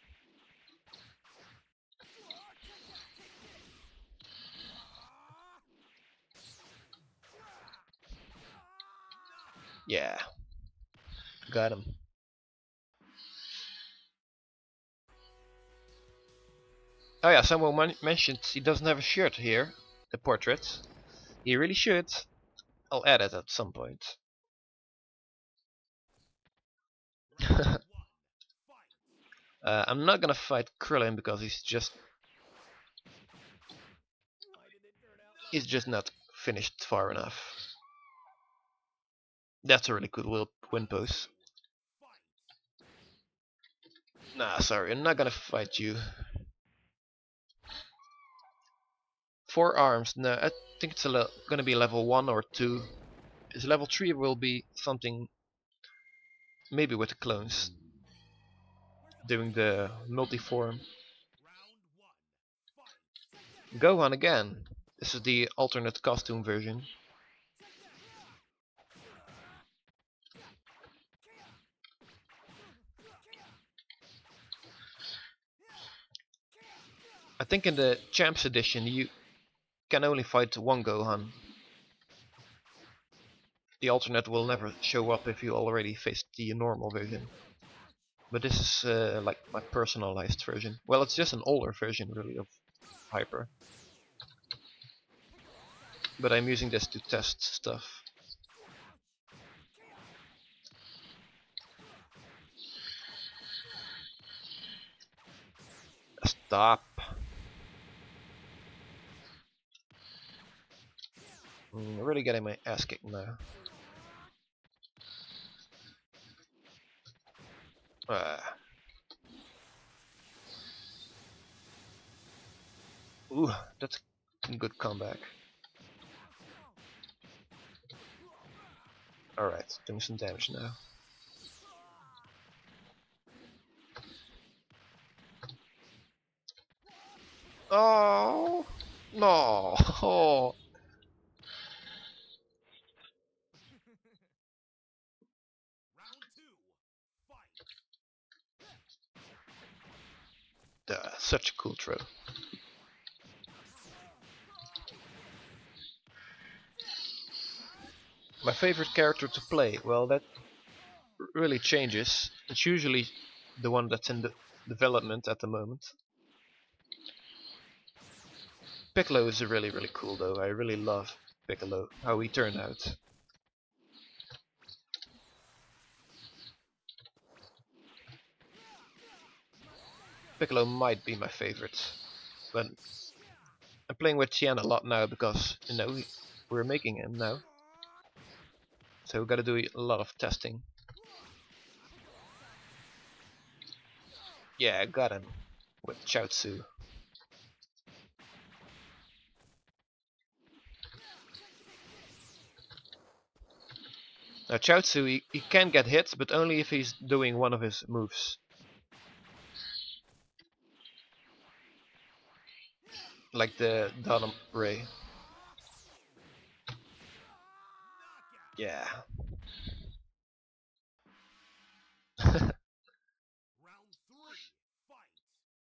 Yeah, got him. Oh yeah, someone mentioned he doesn't have a shirt here. The portrait. He really should. I'll add it at some point. I'm not gonna fight Krillin because he's just He's just not finished far enough. That's a really good win pose. Nah, sorry, I'm not gonna fight you. 4 arms, no, I think it's gonna be level 1 or 2. His level 3 will be something, maybe with the clones. Doing the multi-form. Gohan again. This is the alternate costume version. I think in the Champs edition you can only fight one Gohan. The alternate will never show up if you already faced the normal version. But this is like my personalized version. Well, it's just an older version really of Hyper. But I'm using this to test stuff. Stop. I'm really getting my ass kicked now. Ooh, that's a good comeback. Alright, doing some damage now. Oh no! Oh. Such a cool throw. My favorite character to play, well, that really changes. It's usually the one that's in the development at the moment. Piccolo is really cool though. I really love Piccolo, how he turned out. Piccolo might be my favorite, but I'm playing with Tien a lot now because, you know, we're making him now. So we gotta do a lot of testing. Yeah, I got him with Chaozu. Now Chaozu, he can get hit, but only if he's doing one of his moves. Like the Dawn Ray. Yeah.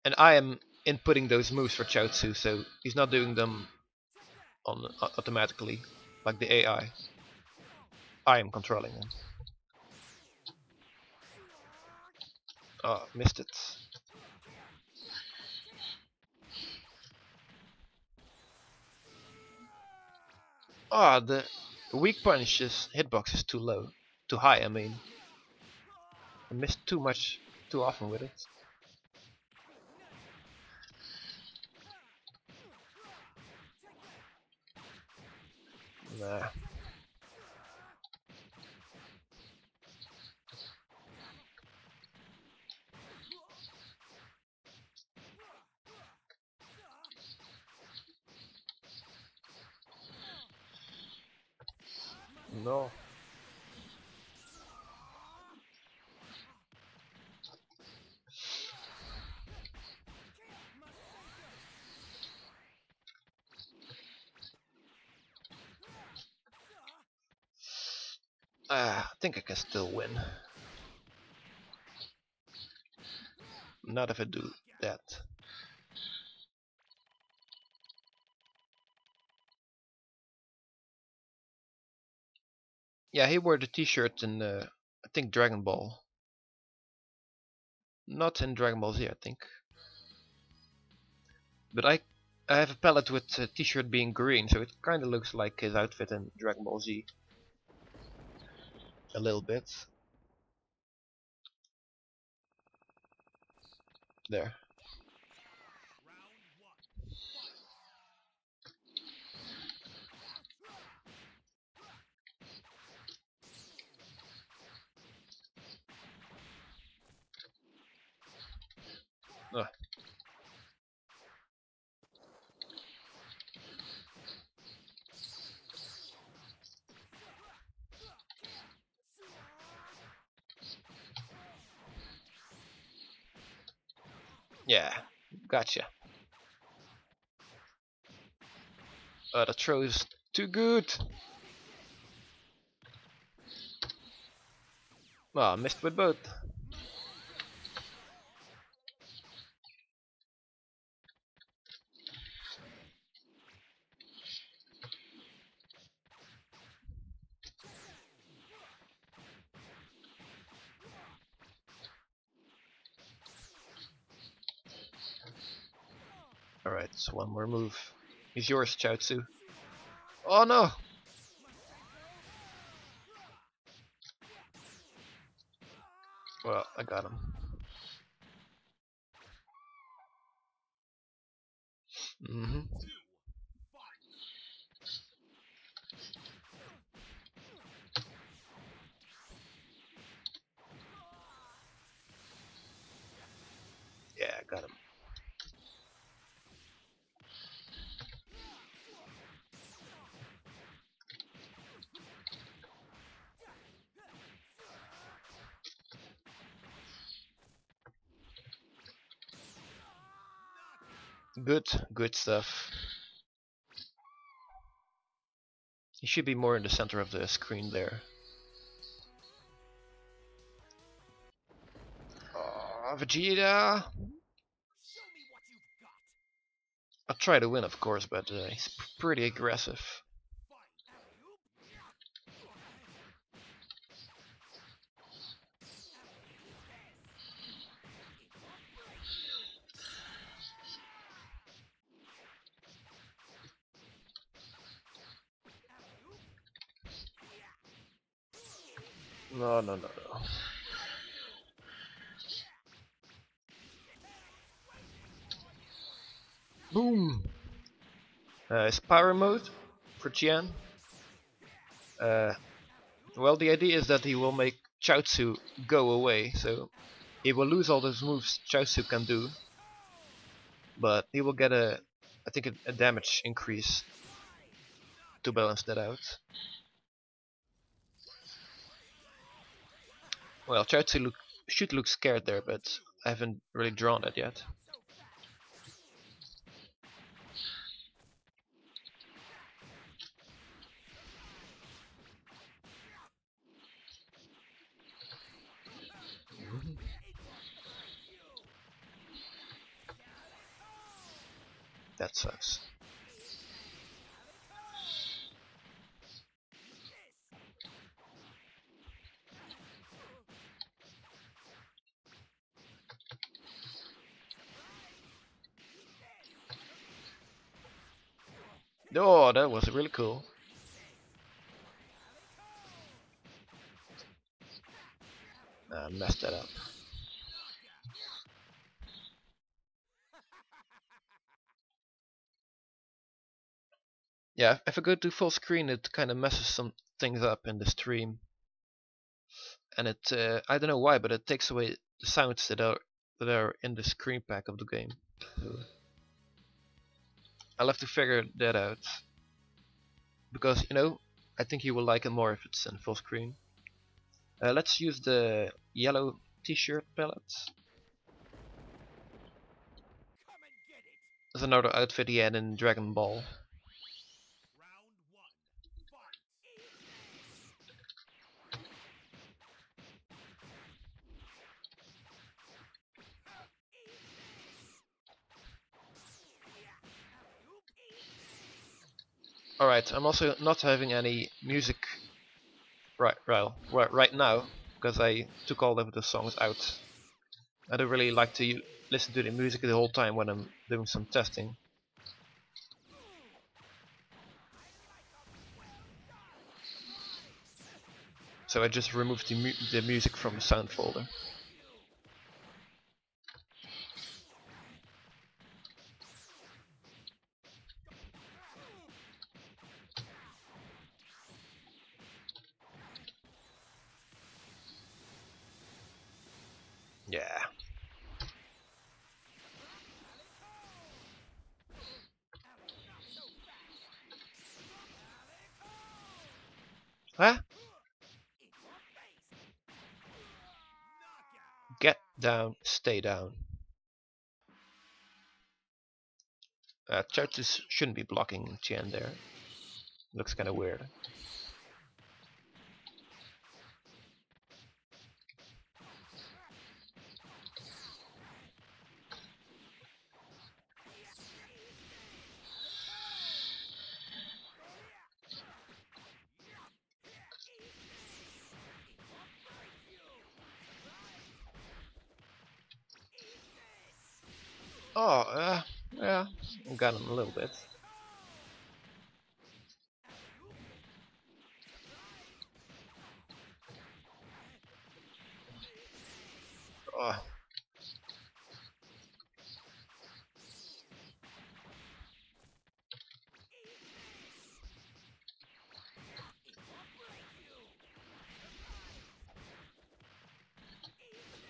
And I am inputting those moves for Chaozu, so he's not doing them on automatically, like the AI. I am controlling them. Oh, missed it. Ah, the weak punch's hitbox is too low. Too high, I mean. I missed too much, too often with it. Nah. No. I think I can still win. Not if I do that. Yeah, he wore the t-shirt in, I think, Dragon Ball. Not in Dragon Ball Z, I think. But I have a palette with a t-shirt being green, so it kind of looks like his outfit in Dragon Ball Z. A little bit. There. Yeah, gotcha. The throw is too good. Ah, missed with both. Alright, so one more move. He's yours, Chaozu. Oh no! Well, I got him. Mm-hmm. Yeah, I got him. Good stuff. He should be more in the center of the screen there. Oh, Vegeta! I'll try to win, of course, but he's pretty aggressive. No, no, no, no. Boom! It's power mode for Tien. Well, the idea is that he will make Chaozu go away, so he will lose all those moves Chaozu can do, but he will get I think a damage increase to balance that out. Well, Chaozu should look scared there, but I haven't really drawn it yet. That sucks. Oh, that was really cool. I messed that up. Yeah, if I go to full screen, it kind of messes some things up in the stream, and it I don't know why, but it takes away the sounds that are in the screen pack of the game. So I'll have to figure that out, because I think you will like it more if it's in full screen. Let's use the yellow t-shirt palette. There's another outfit he had in Dragon Ball. Alright, I'm also not having any music right now, because I took all of the songs out. I don't really like to listen to the music the whole time when I'm doing some testing. So I just removed the music from the sound folder. Yeah. Huh? Get down, stay down. Charges shouldn't be blocking Tien there. Looks kind of weird. Oh, yeah, got him a little bit. Oh.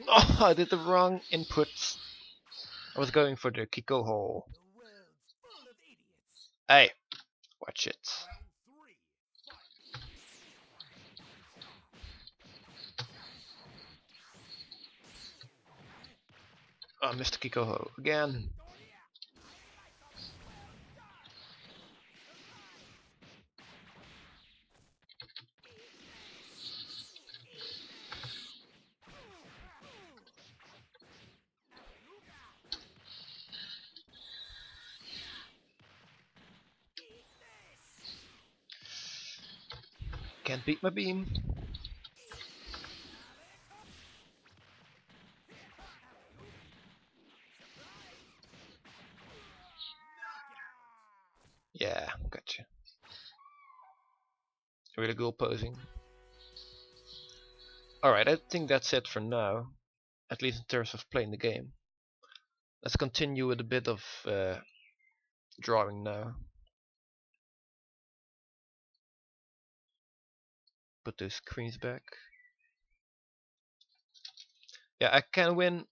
Oh, I did the wrong inputs. I was going for the Kiko hole. Hey, watch it. Oh, Mr. Kiko hole again. Can't beat my beam. Yeah, gotcha. Really cool posing. Alright, I think that's it for now. At least in terms of playing the game. Let's continue with a bit of drawing now. Put those screens back. Yeah, I can win,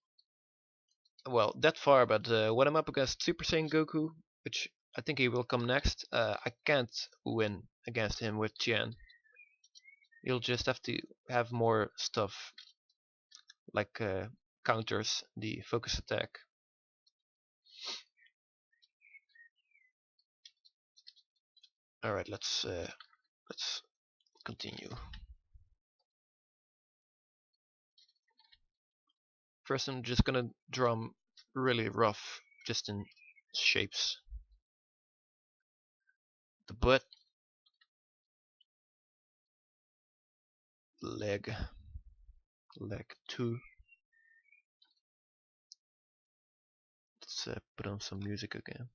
well, that far, but when I'm up against Super Saiyan Goku, which I think he will come next, I can't win against him with Tien. You'll just have to have more stuff, like counters the focus attack. Alright, let's continue. First I'm just gonna draw 'em really rough, just in shapes. The butt, leg 2. Let's put on some music again.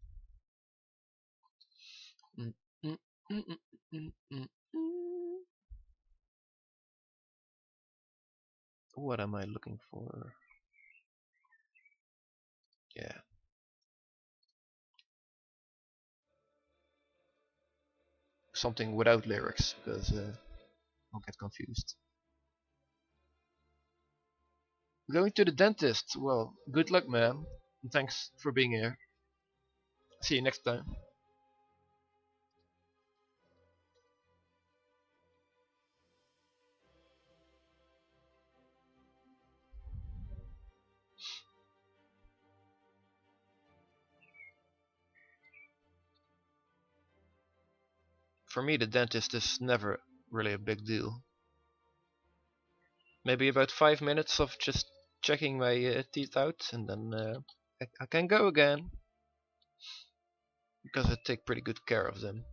Mm, mm, mm, mm, mm, mm, mm. What am I looking for? Yeah. Something without lyrics, because I'll get confused. Going to the dentist. Well, good luck, man. And thanks for being here. See you next time. For me, the dentist is never really a big deal. Maybe about 5 minutes of just checking my teeth out, and then I can go again. Because I take pretty good care of them.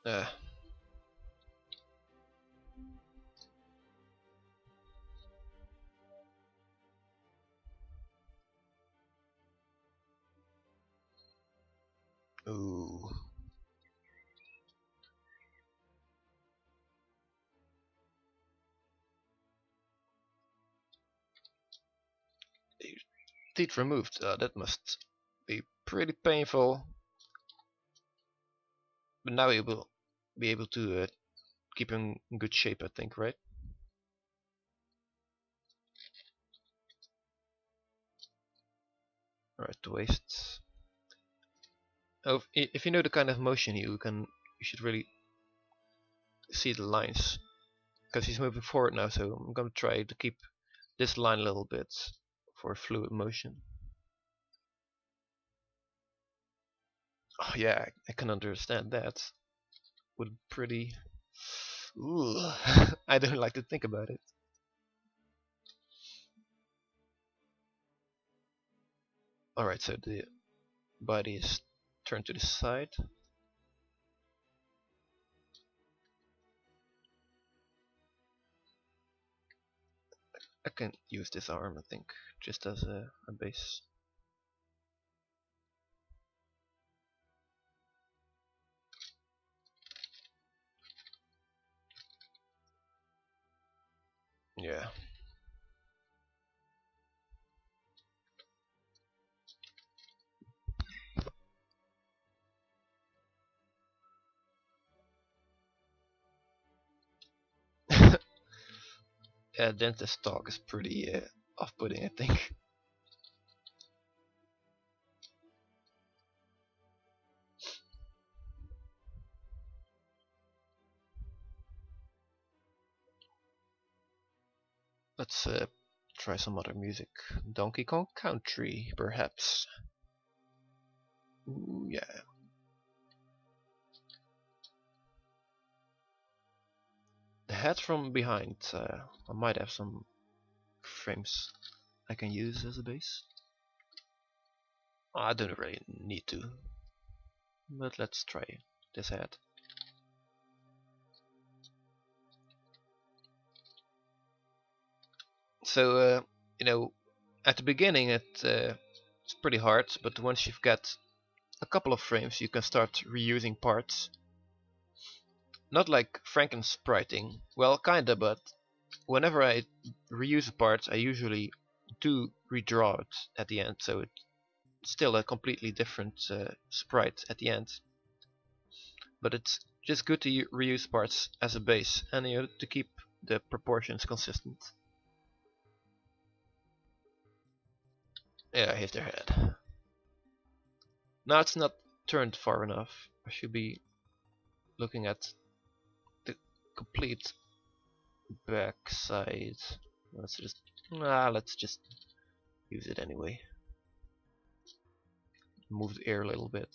Uh, ooh. Teeth removed. That must be pretty painful. But now you will be able to keep in good shape, I think, right? Alright, the waist. Oh, if you know the kind of motion you should really see the lines, because he's moving forward now. So I'm gonna try to keep this line a little bit for fluid motion. Oh yeah, I can understand that. Would pretty. Ooh, I don't like to think about it. Alright, so the body is turned to the side. I can use this arm, I think, just as a base. Yeah. Dentist talk is pretty off-putting, I think. Let's try some other music. Donkey Kong Country, perhaps. Ooh, yeah. The head from behind. I might have some frames I can use as a base. I don't really need to, but let's try this head. So you know, at the beginning it's pretty hard, but once you've got a couple of frames, you can start reusing parts. Not like Spriting, well, kinda, but whenever I reuse a part, I usually do redraw it at the end, so it's still a completely different sprite at the end. But it's just good to reuse parts as a base, and to keep the proportions consistent. Yeah, here's their head. Now it's not turned far enough. I should be looking at the complete back side. Let's just use it anyway. Move the air a little bit.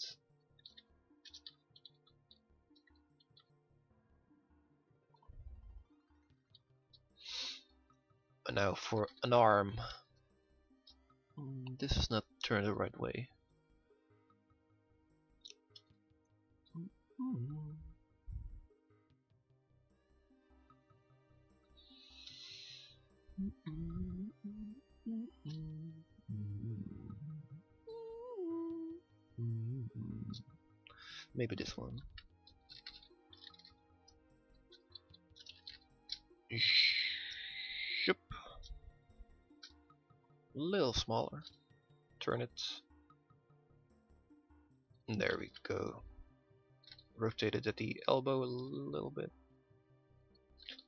And now for an arm. This is not turned the right way. Maybe this one. Shoop. A little smaller. Turn it. And there we go. Rotate it at the elbow a little bit.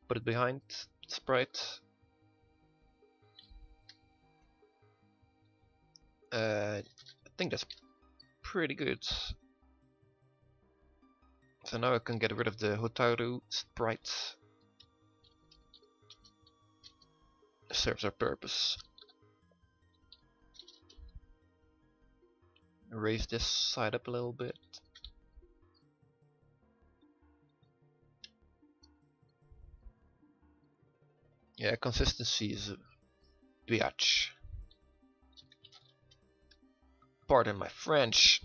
Put it behind Sprite. I think that's pretty good. So now I can get rid of the Hotaru Sprite. It serves our purpose. Raise this side up a little bit. Yeah, consistency is a biatch. Pardon my French.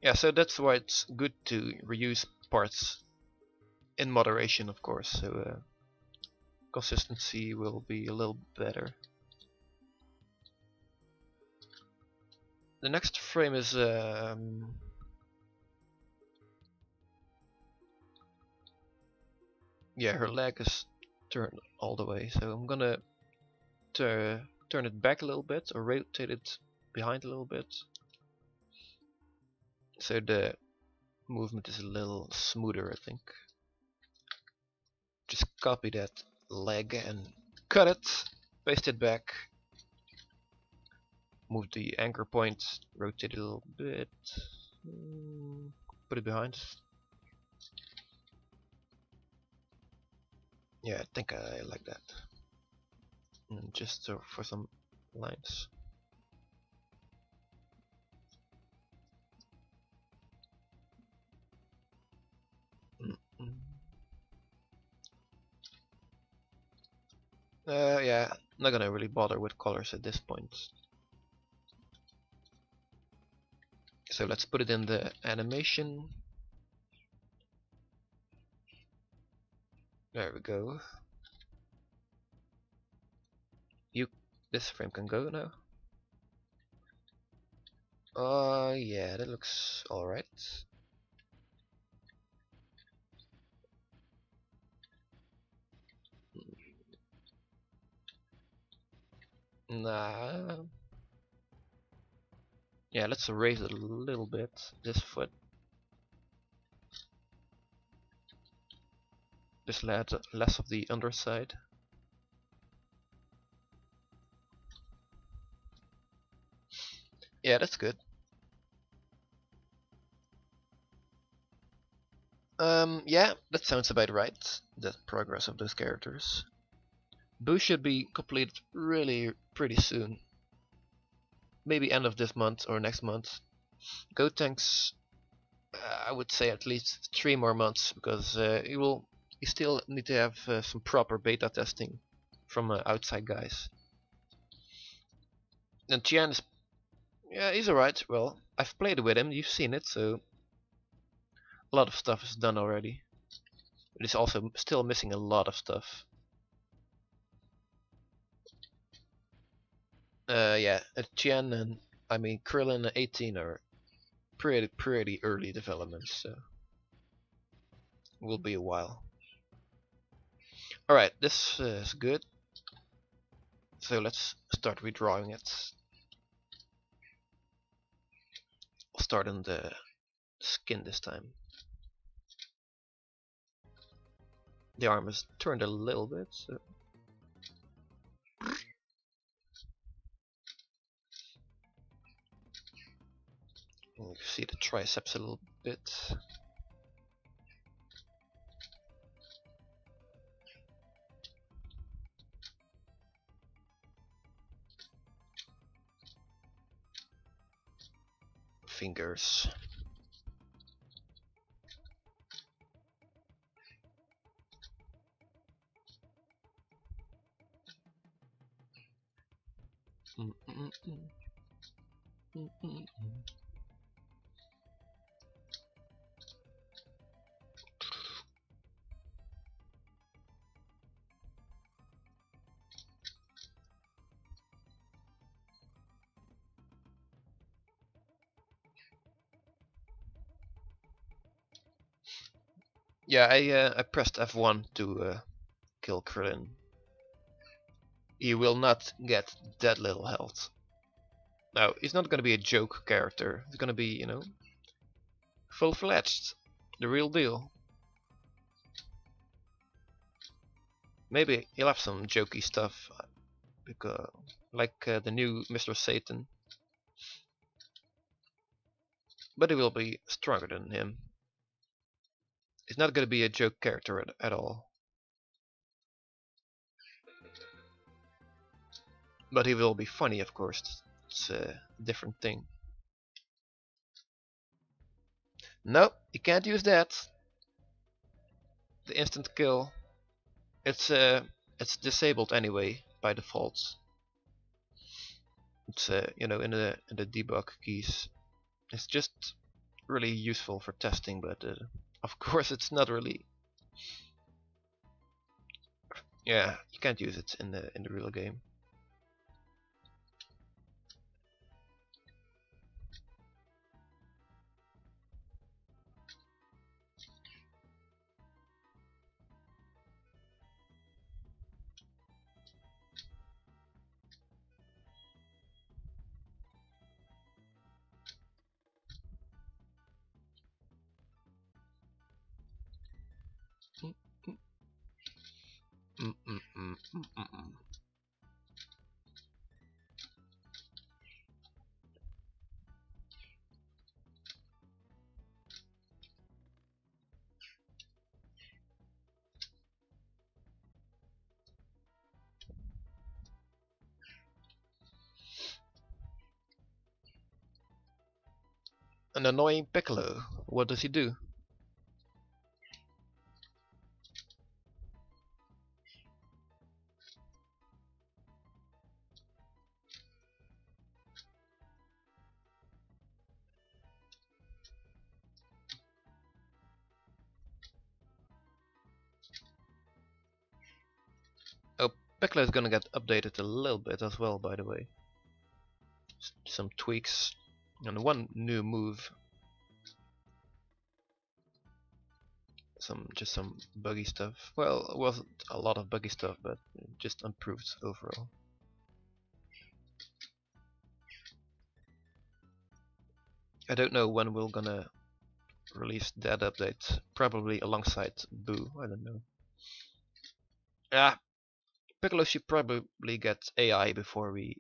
Yeah, so that's why it's good to reuse parts in moderation, of course. So consistency will be a little better. The next frame is yeah, her leg is turned all the way, so I'm gonna turn it back a little bit, or rotate it behind a little bit. so the movement is a little smoother, I think. Just copy that leg and cut it, paste it back, move the anchor point, rotate it a little bit, put it behind. Yeah, I think I like that. And just for some lines. Yeah, not gonna really bother with colors at this point. So let's put it in the animation. There we go. This frame can go now. Yeah, that looks alright. Nah. Yeah, let's erase it a little bit. This foot. Just less of the underside. Yeah, that's good. Yeah, that sounds about right. The progress of those characters. Boo should be completed really pretty soon. Maybe end of this month or next month. Gotenks, I would say at least 3 more months, because you still need to have some proper beta testing from outside guys. And Tien is, yeah, he's alright. Well, I've played with him, you've seen it, so a lot of stuff is done already. But he's also still missing a lot of stuff. Yeah, Tien and Krillin and 18 are pretty early developments, so will be a while. Alright, this is good. So let's start redrawing it. We'll start on the skin this time. The arm is turned a little bit, so you can see the triceps a little bit. Fingers. Yeah, I pressed F1 to kill Krillin. He will not get that little health. Now, he's not gonna be a joke character. He's gonna be, you know, full-fledged, the real deal. Maybe he'll have some jokey stuff, because like the new Mr. Satan. But he will be stronger than him. He's not gonna be a joke character at all. But he will be funny, of course. It's a different thing. Nope, you can't use that. The instant kill. It's disabled anyway by default. It's you know, in the debug keys. It's just really useful for testing, but of course it's not really. Yeah, you can't use it in the real game. An annoying Piccolo. What does he do? Oh, Piccolo is gonna get updated a little bit as well, by the way. Some tweaks and one new move. Just some buggy stuff. Well, it wasn't a lot of buggy stuff, but just improved overall. I don't know when we're gonna release that update. Probably alongside Boo. I don't know. Ah, Piccolo should probably get AI before we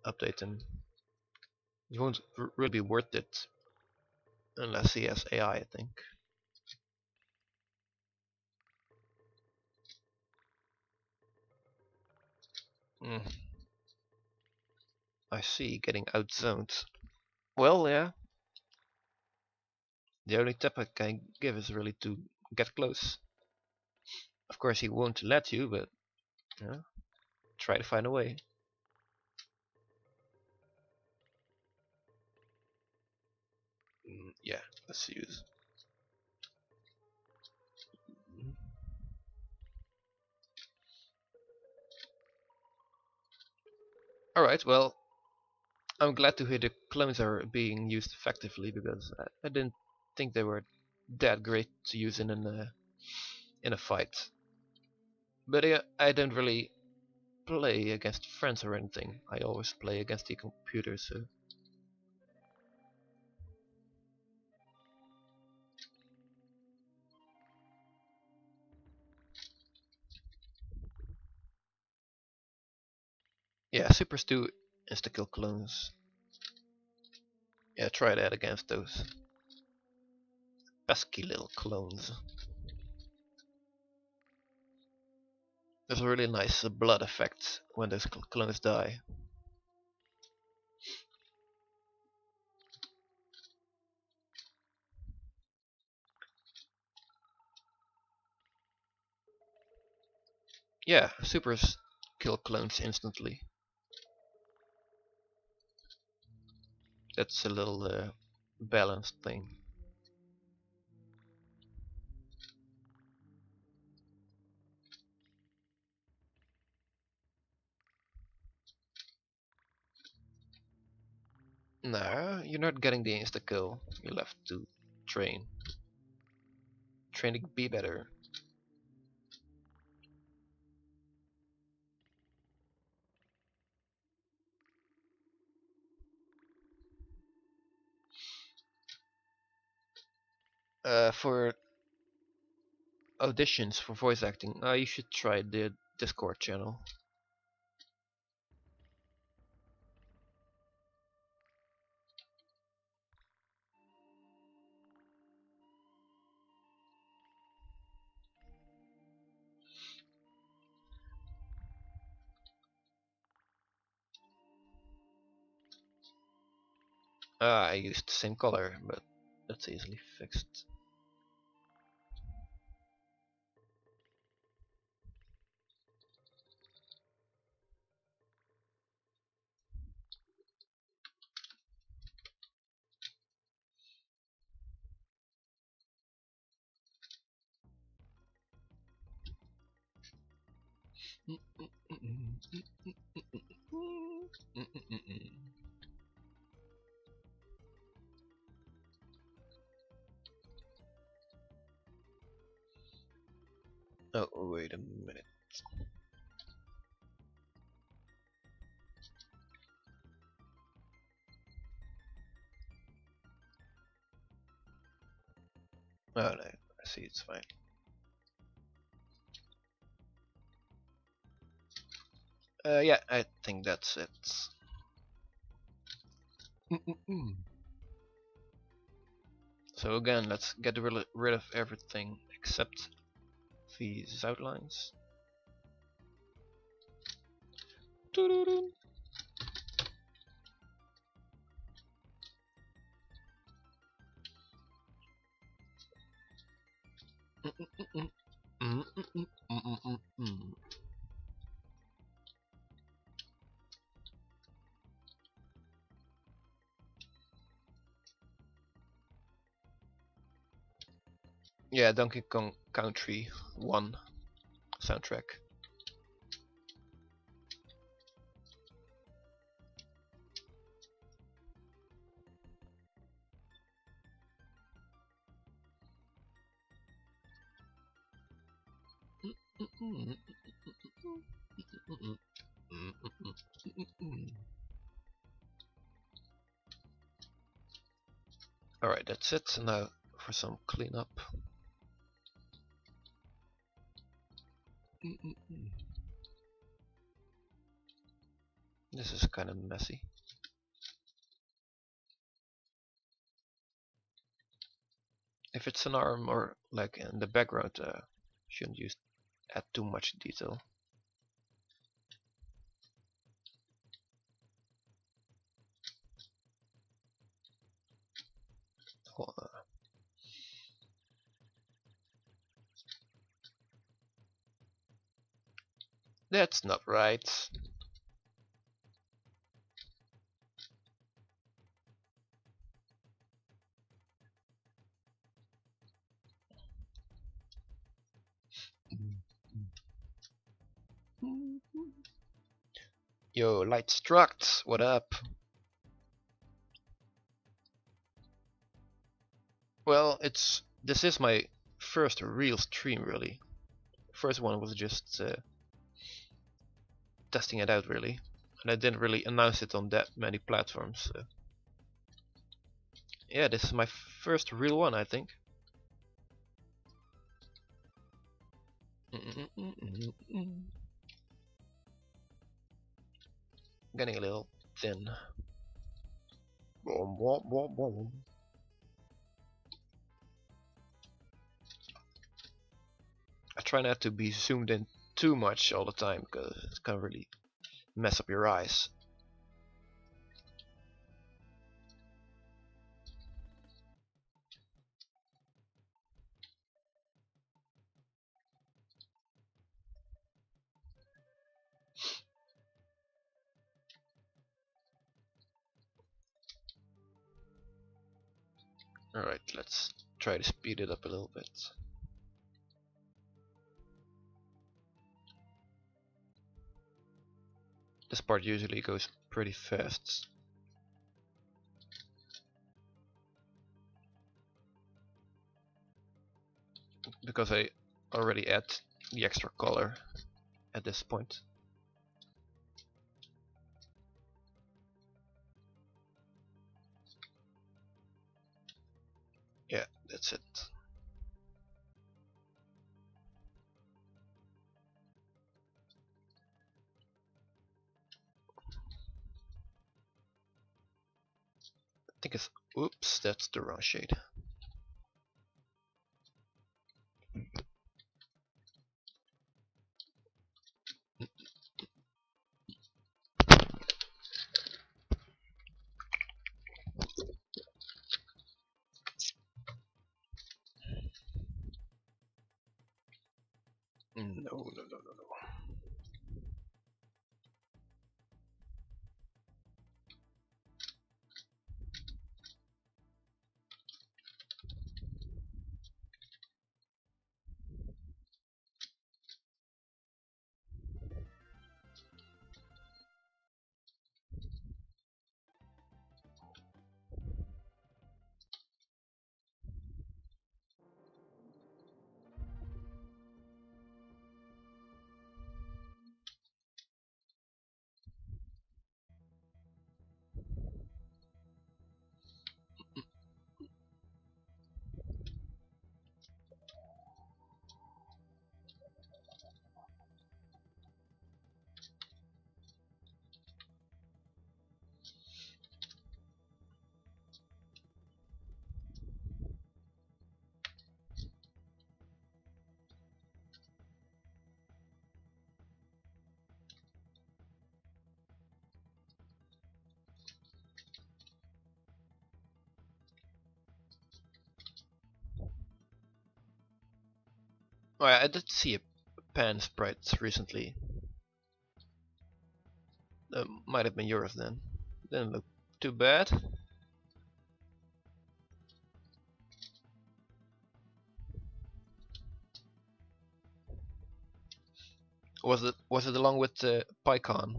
update him. It won't really be worth it unless he has AI, I think. Mm. I see, getting outzoned. Well, yeah. The only tip I can give is really to get close. Of course, he won't let you, but yeah, try to find a way. Yeah, let's use. Alright, well, I'm glad to hear the clones are being used effectively because I didn't think they were that great to use in a fight. But I don't really play against friends or anything. I always play against the computer, so. Yeah, supers do insta-kill clones. Yeah, try that against those pesky little clones. There's a really nice blood effect when those clones die. Yeah, supers kill clones instantly. That's a little balanced thing. No, you're not getting the insta kill. You'll have to train. Training be better. For auditions for voice acting, you should try the Discord channel. I used the same color, but that's easily fixed. Oh, wait a minute. Oh no, I see, it's fine. Yeah, I think that's it. So again, let's get rid of everything except these outlines. Yeah, Donkey Kong Country 1 soundtrack. Alright, that's it. Now for some cleanup. This is kind of messy. If it's an arm or like in the background, shouldn't use add too much detail. That's not right. Yo, Light Struct, what up? Well, this is my first real stream, really. First one was just testing it out, really, and I didn't really announce it on that many platforms. So. Yeah, this is my first real one, I think. Getting a little thin. I try not to be zoomed in too much all the time because it can really mess up your eyes. Alright, let's try to speed it up a little bit. This part usually goes pretty fast. Because I already add the extra color at this point. Yeah, that's it. I think it's, oops, that's the wrong shade. No. Oh yeah, I did see a pan sprite recently. Might have been yours then. Didn't look too bad. Was it along with the PyCon?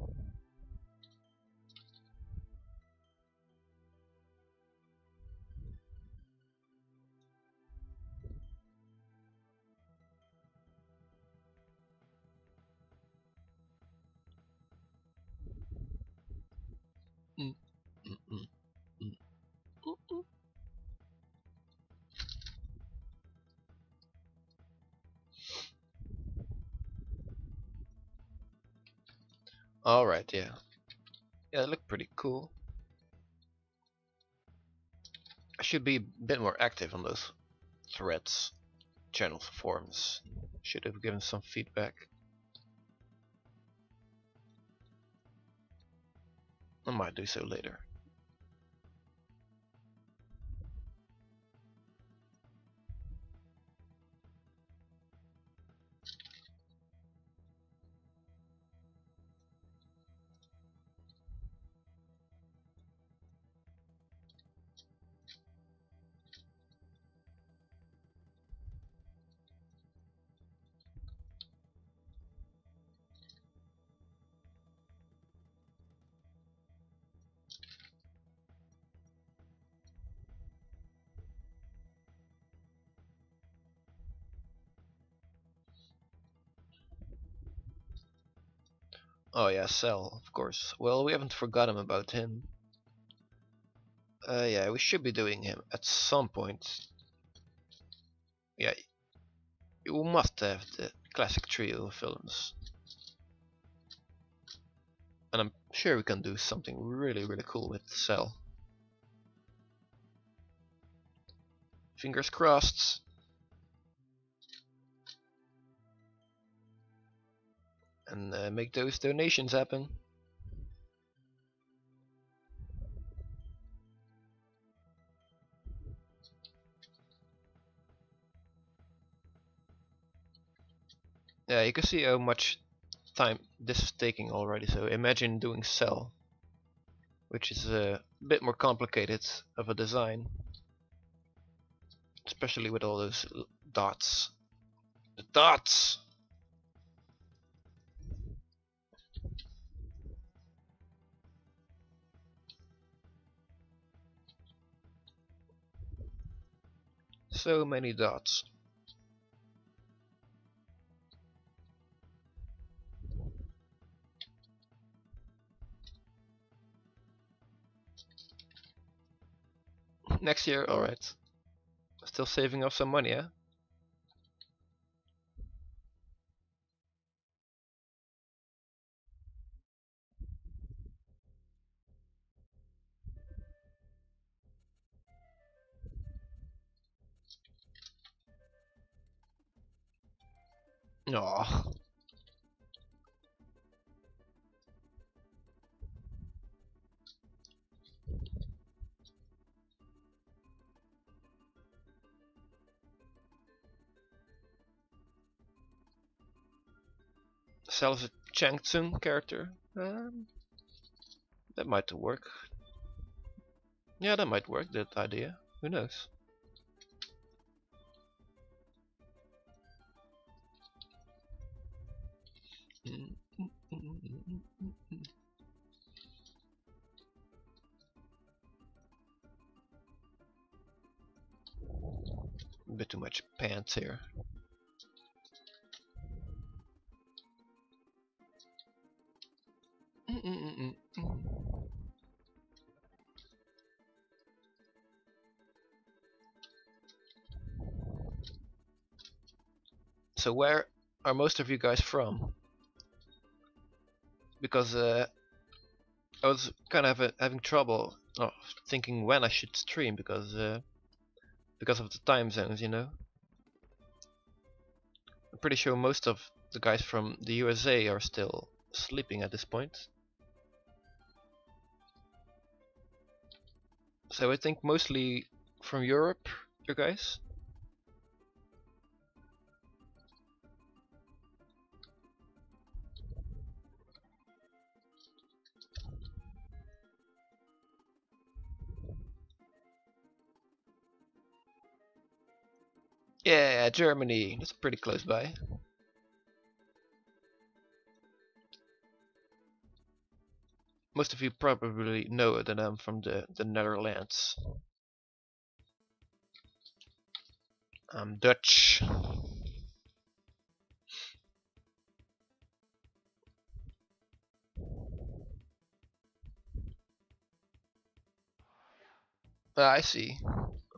Mm, mm, mm, mm, mm, mm. Alright, yeah. Yeah, it looked pretty cool. I should be a bit more active on those threads, channels, forums. Should have given some feedback. I might do so later. Oh yeah, Cell, of course. Well, we haven't forgotten about him. Yeah, we should be doing him at some point. Yeah, you must have the classic trio of villains. And I'm sure we can do something really cool with Cell. Fingers crossed. And make those donations happen. Yeah, you can see how much time this is taking already. So imagine doing Cell, which is a bit more complicated of a design, especially with all those dots. The dots! So many dots. Next year, alright. Still saving up some money, yeah? Aww. Sells a Chang Tsung character. That might work. Yeah, that might work, that idea. Who knows? A bit too much pants here. So where are most of you guys from? Because I was kind of having trouble thinking when I should stream because of the time zones, you know. I'm pretty sure most of the guys from the USA are still sleeping at this point. So I think mostly from Europe, you guys. Yeah, Germany. That's pretty close by. Most of you probably know that I'm from the Netherlands. I'm Dutch. Ah, I see.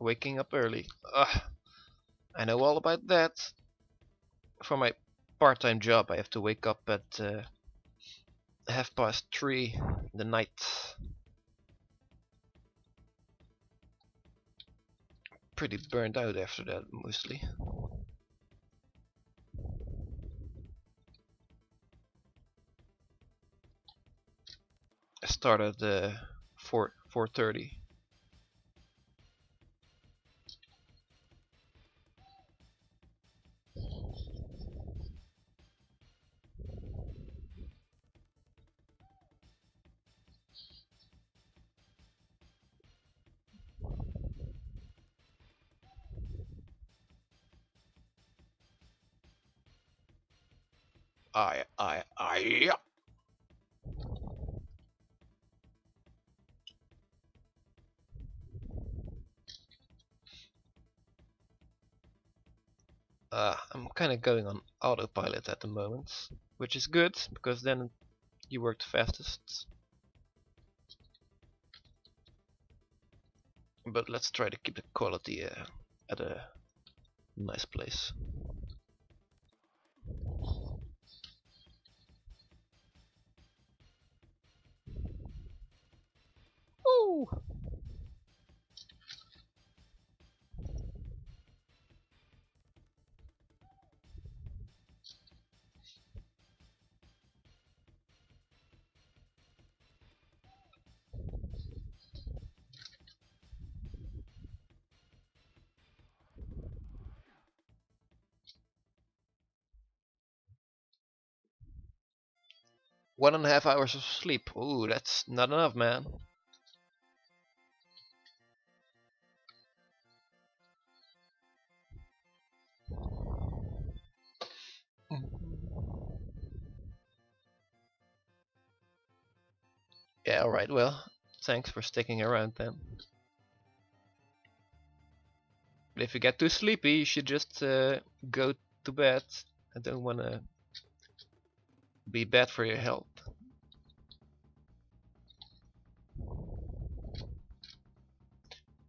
Waking up early. Ugh, I know all about that. For my part-time job, I have to wake up at 3:30 in the night. Pretty burned out after that, mostly. I started 4:30. I. I'm kind of going on autopilot at the moment, which is good because then you work the fastest. But let's try to keep the quality at a nice place. Ooh. 1.5 hours of sleep. Ooh, that's not enough, man. Yeah, alright, well, thanks for sticking around then. But if you get too sleepy, you should just go to bed. I don't want to be bad for your health.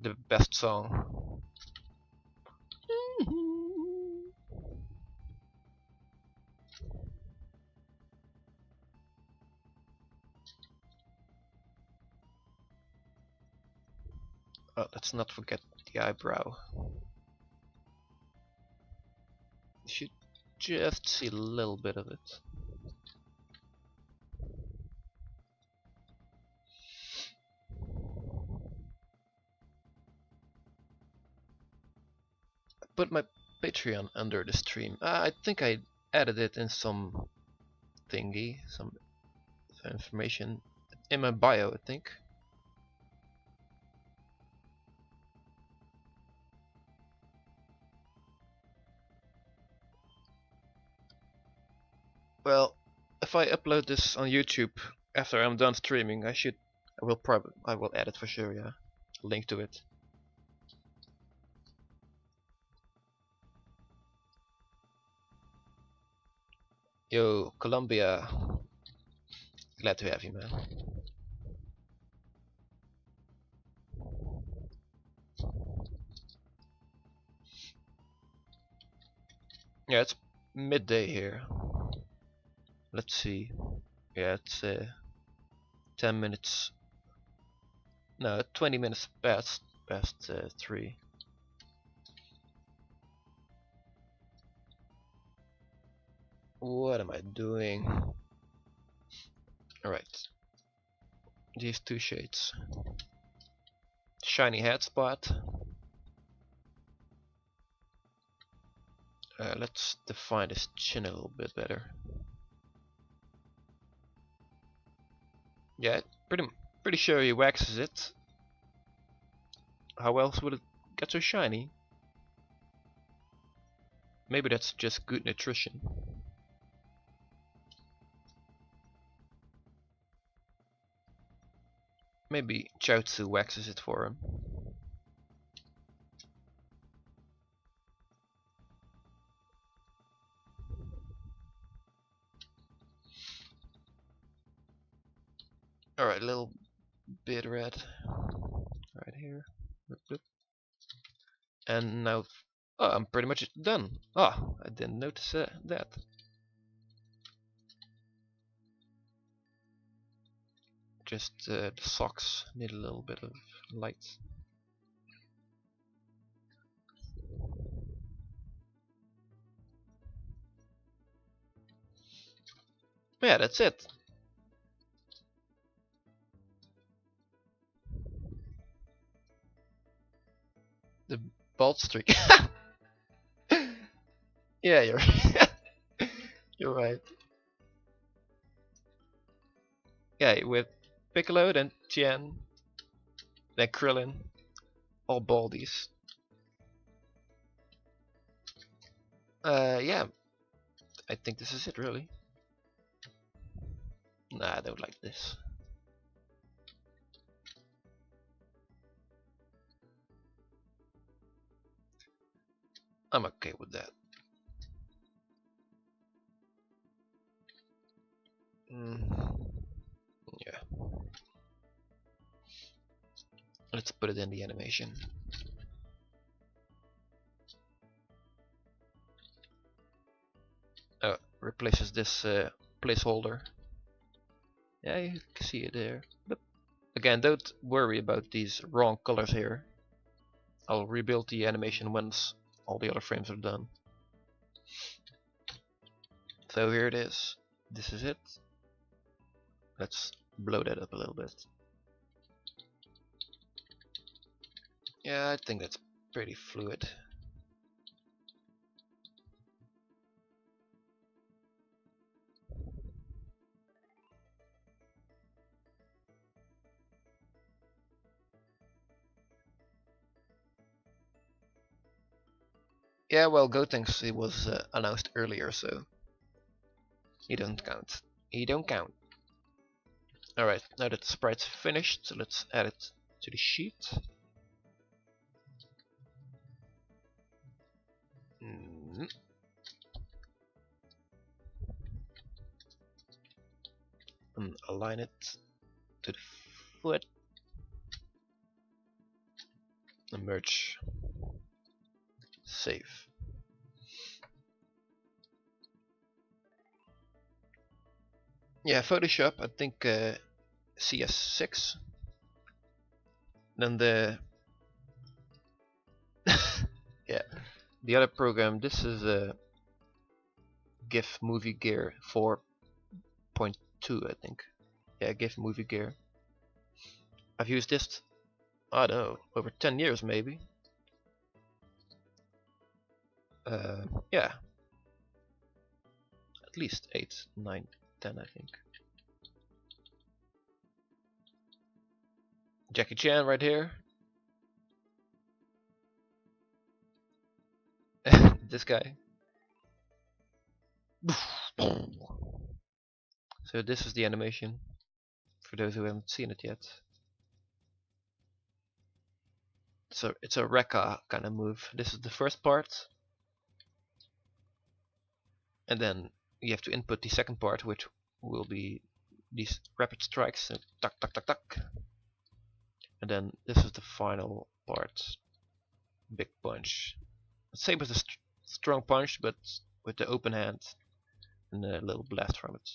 The best song. Oh, let's not forget the eyebrow. You should just see a little bit of it. Put my Patreon under the stream. I think I added it in some thingy, some information in my bio, I think. Well, if I upload this on YouTube after I'm done streaming, I will add it for sure, yeah. Link to it. Yo, Colombia. Glad to have you, man. Yeah, it's midday here. Let's see. Yeah, it's 10 minutes. No, 20 minutes past 3. What am I doing? Alright. These two shades. Shiny head spot. Let's define this chin a little bit better. Yeah, pretty sure he waxes it. How else would it get so shiny? Maybe that's just good nutrition. Maybe Chaozu waxes it for him. Alright, a little bit red. Right here. And now, oh, I'm pretty much done. Ah, I didn't notice that. Just the socks need a little bit of light. Yeah, that's it. The bald streak. Yeah, you're you're right. Yeah, with Piccolo, then Tien, then Krillin, all baldies. Yeah, I think this is it really. Nah, I don't like this. I'm okay with that. Yeah. Let's put it in the animation. Replaces this placeholder. Yeah, you can see it there. But again, don't worry about these wrong colors here. I'll rebuild the animation once all the other frames are done. So here it is. This is it. Let's blow that up a little bit. Yeah, I think that's pretty fluid. Yeah, well, Gotenks it was announced earlier, so he don't count. He don't count. Alright, now that the sprite's finished, so let's add it to the sheet. And align it to the foot. And merge. Save. Yeah, Photoshop, I think CS6. Then the yeah, the other program. This is a GIF Movie Gear 4.2, I think. Yeah, GIF Movie Gear. I've used this, I don't know, over 10 years maybe. Yeah, at least 8, 9, 10, I think. Jackie Chan right here. This guy. So this is the animation for those who haven't seen it yet. So it's a Rekka kind of move. This is the first part, and then you have to input the second part, which will be these rapid strikes. So tuck tuck tuck tuck. And then this is the final part, big punch. Same as the strong punch, but with the open hand and a little blast from it.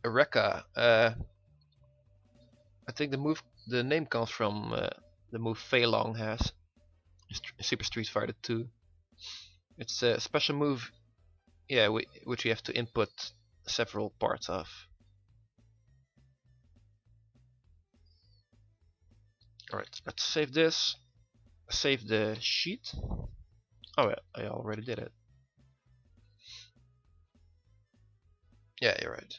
Rekka, I think the name comes from the move Fei Long has, Super Street Fighter 2. It's a special move, yeah, which you have to input several parts of. Alright, let's save this. Save the sheet. Oh yeah, I already did it. Yeah, you're right.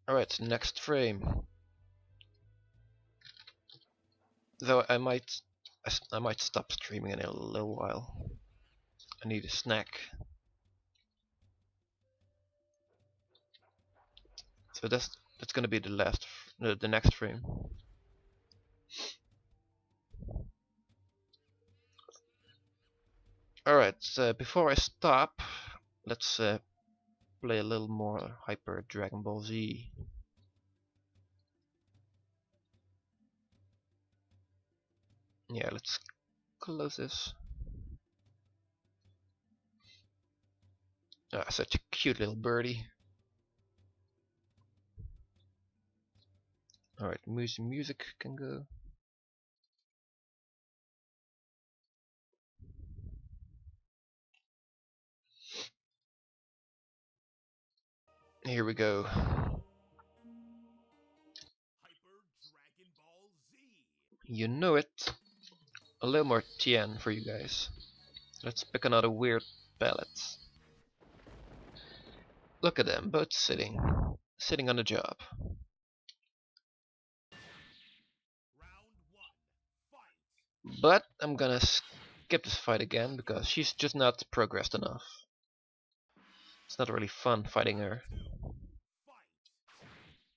Alright, next frame. Though I might stop streaming in a little while. I need a snack. So that's gonna be the next frame. Alright, so before I stop, let's play a little more Hyper Dragon Ball Z. Yeah, let's close this. Ah, such a cute little birdie. Alright, music can go. Here we go. You know it. A little more Tien for you guys. Let's pick another weird ballad. Look at them, both sitting on the job. But I'm gonna skip this fight again because she's just not progressed enough. It's not really fun fighting her.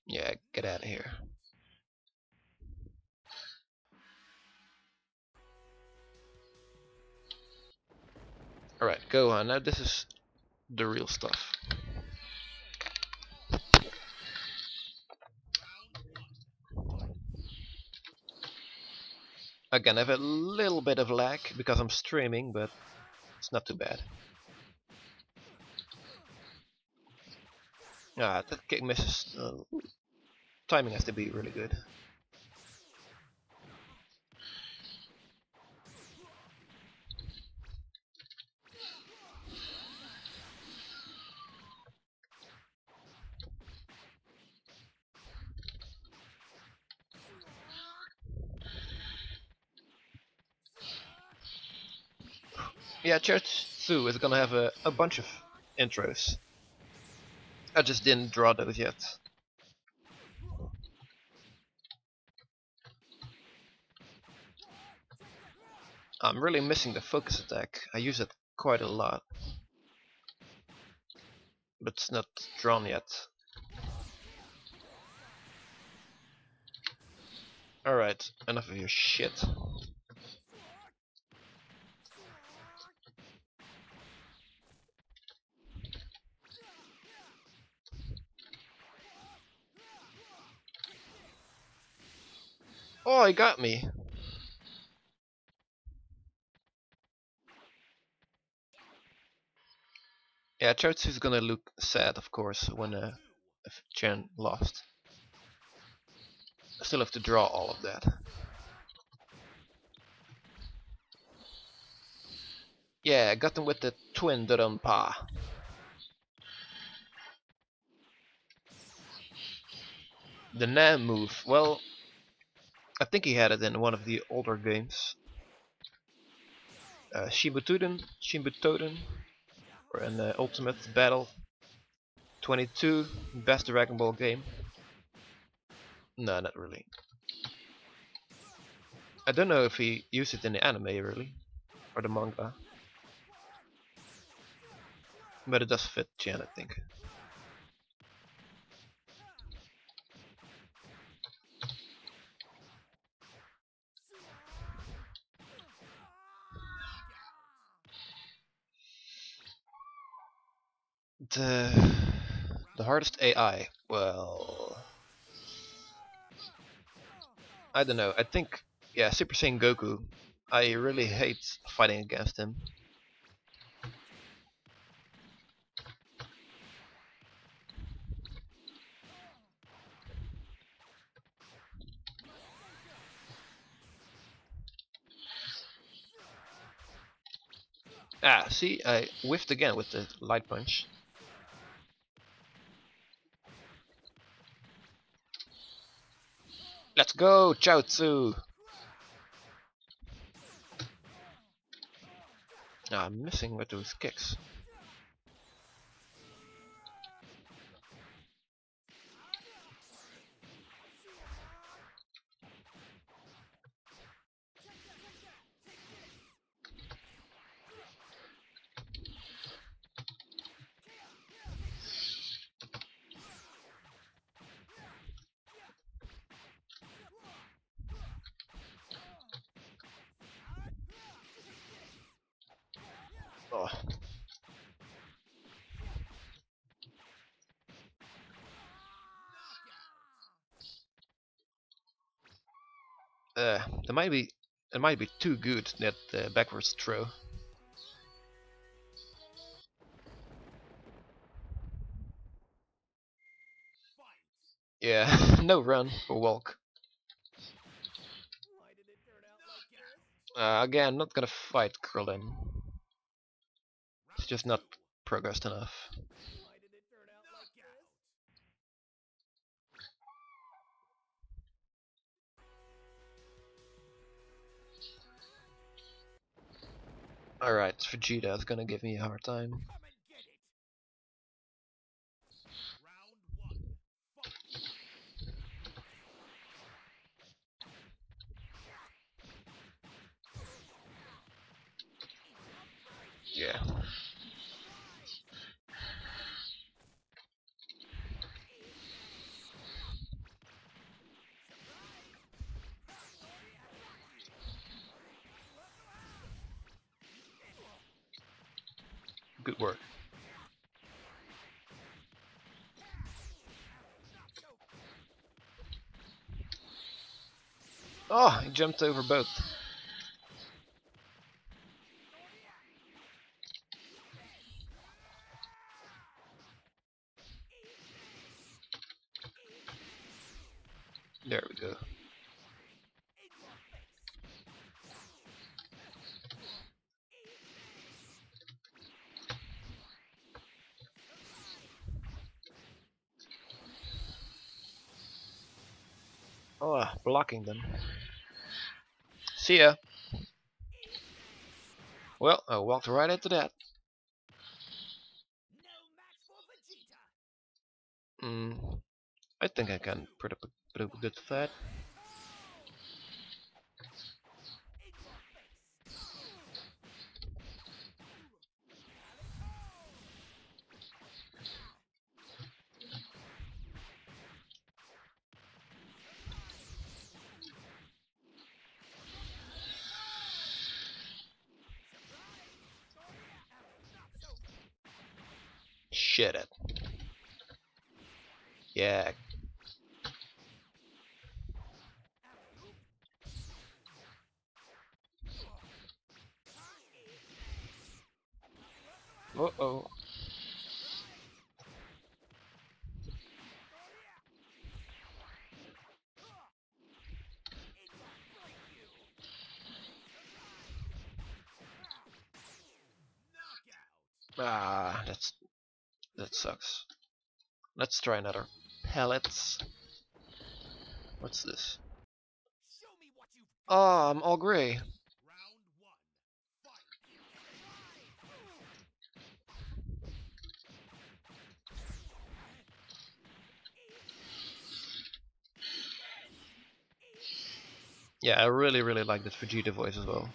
Yeah, get out of here. Alright, go on. Now this is the real stuff. Again, I have a little bit of lag because I'm streaming, but it's not too bad. Ah, that kick misses. Timing has to be really good. Yeah, Church 2 is gonna have a bunch of intros. I just didn't draw those yet. I'm really missing the focus attack. I use it quite a lot. But it's not drawn yet. Alright, enough of your shit. Oh, he got me. Yeah, Chaozu's gonna look sad, of course, when if Chen lost. I still have to draw all of that. Yeah, I got him with the twin Dodonpa. The Nam move, well, I think he had it in one of the older games. Shimbutuden, or in the Ultimate Battle 22, best Dragon Ball game. No, not really. I don't know if he used it in the anime really, or the manga. But it does fit Chen, I think. The hardest AI, well, I don't know. I think, yeah, Super Saiyan Goku. I really hate fighting against him. Ah, see, I whiffed again with the light punch. Let's go, Chaozu! Ah, I'm missing with those kicks. That might be it might be too good, that backwards throw. Yeah, no run for walk. Again, not gonna fight Krillin. It's just not progressed enough. Alright, Vegeta is gonna give me a hard time. Yeah. Good work. Oh, he jumped over both. There we go. Oh, blocking them. See ya. Well, I walked right into that. I think I can put up a good fight. Shit it. Yeah. Uh-oh. Ah, that sucks. Let's try another. Pellets. What's this? Oh, I'm all gray. Yeah, I really like this Vegeta voice as well.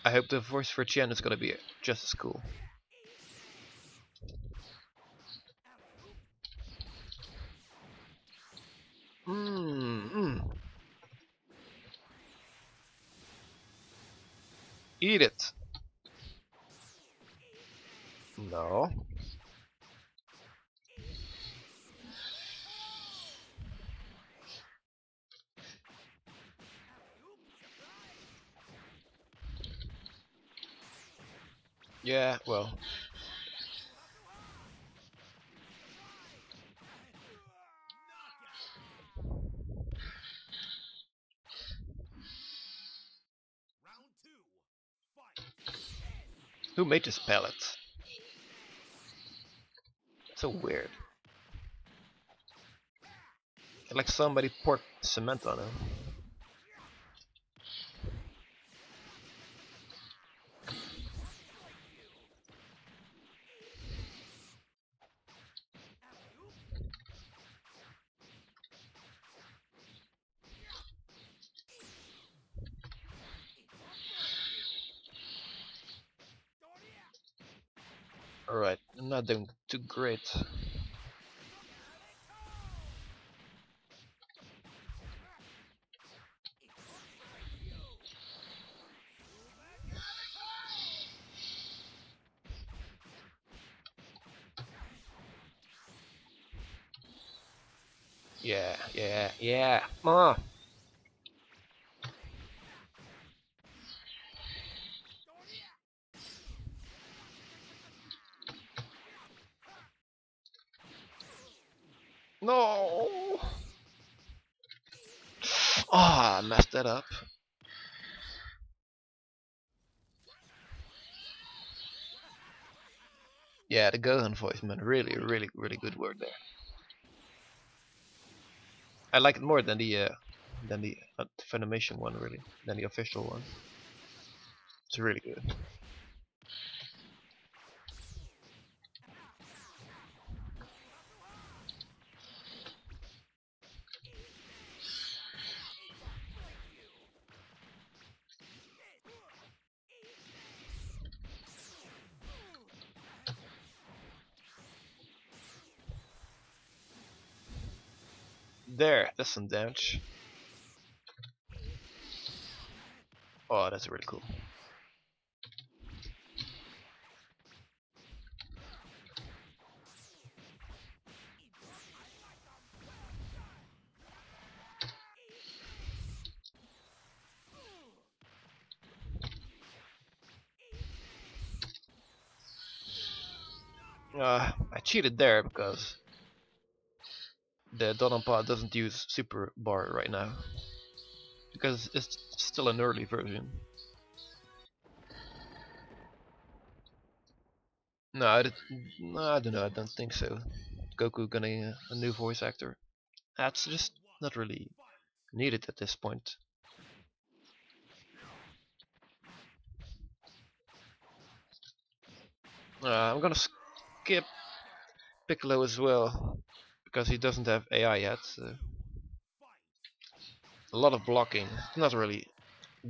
I hope the voice for Tien is gonna be just as cool. Eat it. No. Yeah, well. Who made this pellet? So weird. Like somebody poured cement on him. Alright, I'm not doing too great. Yeah, yeah, yeah. Ah. No. Ah, I messed that up. Yeah, the Gohan voice, man, really good work there. I like it more than the Funimation one, really, than the official one. It's really good. There, that's some damage. Oh, that's really cool. I cheated there because the Dononpa doesn't use Super Bar right now. Because it's still an early version. No, no, I don't know, I don't think so. Goku getting a new voice actor. That's just not really needed at this point. I'm gonna skip Piccolo as well, because he doesn't have AI yet. So a lot of blocking, not really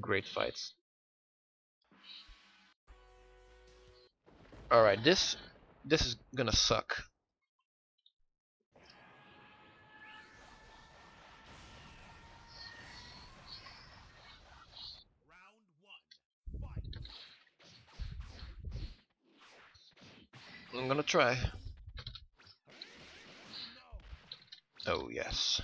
great fights. Alright, this is gonna suck. I'm gonna try. Oh yes.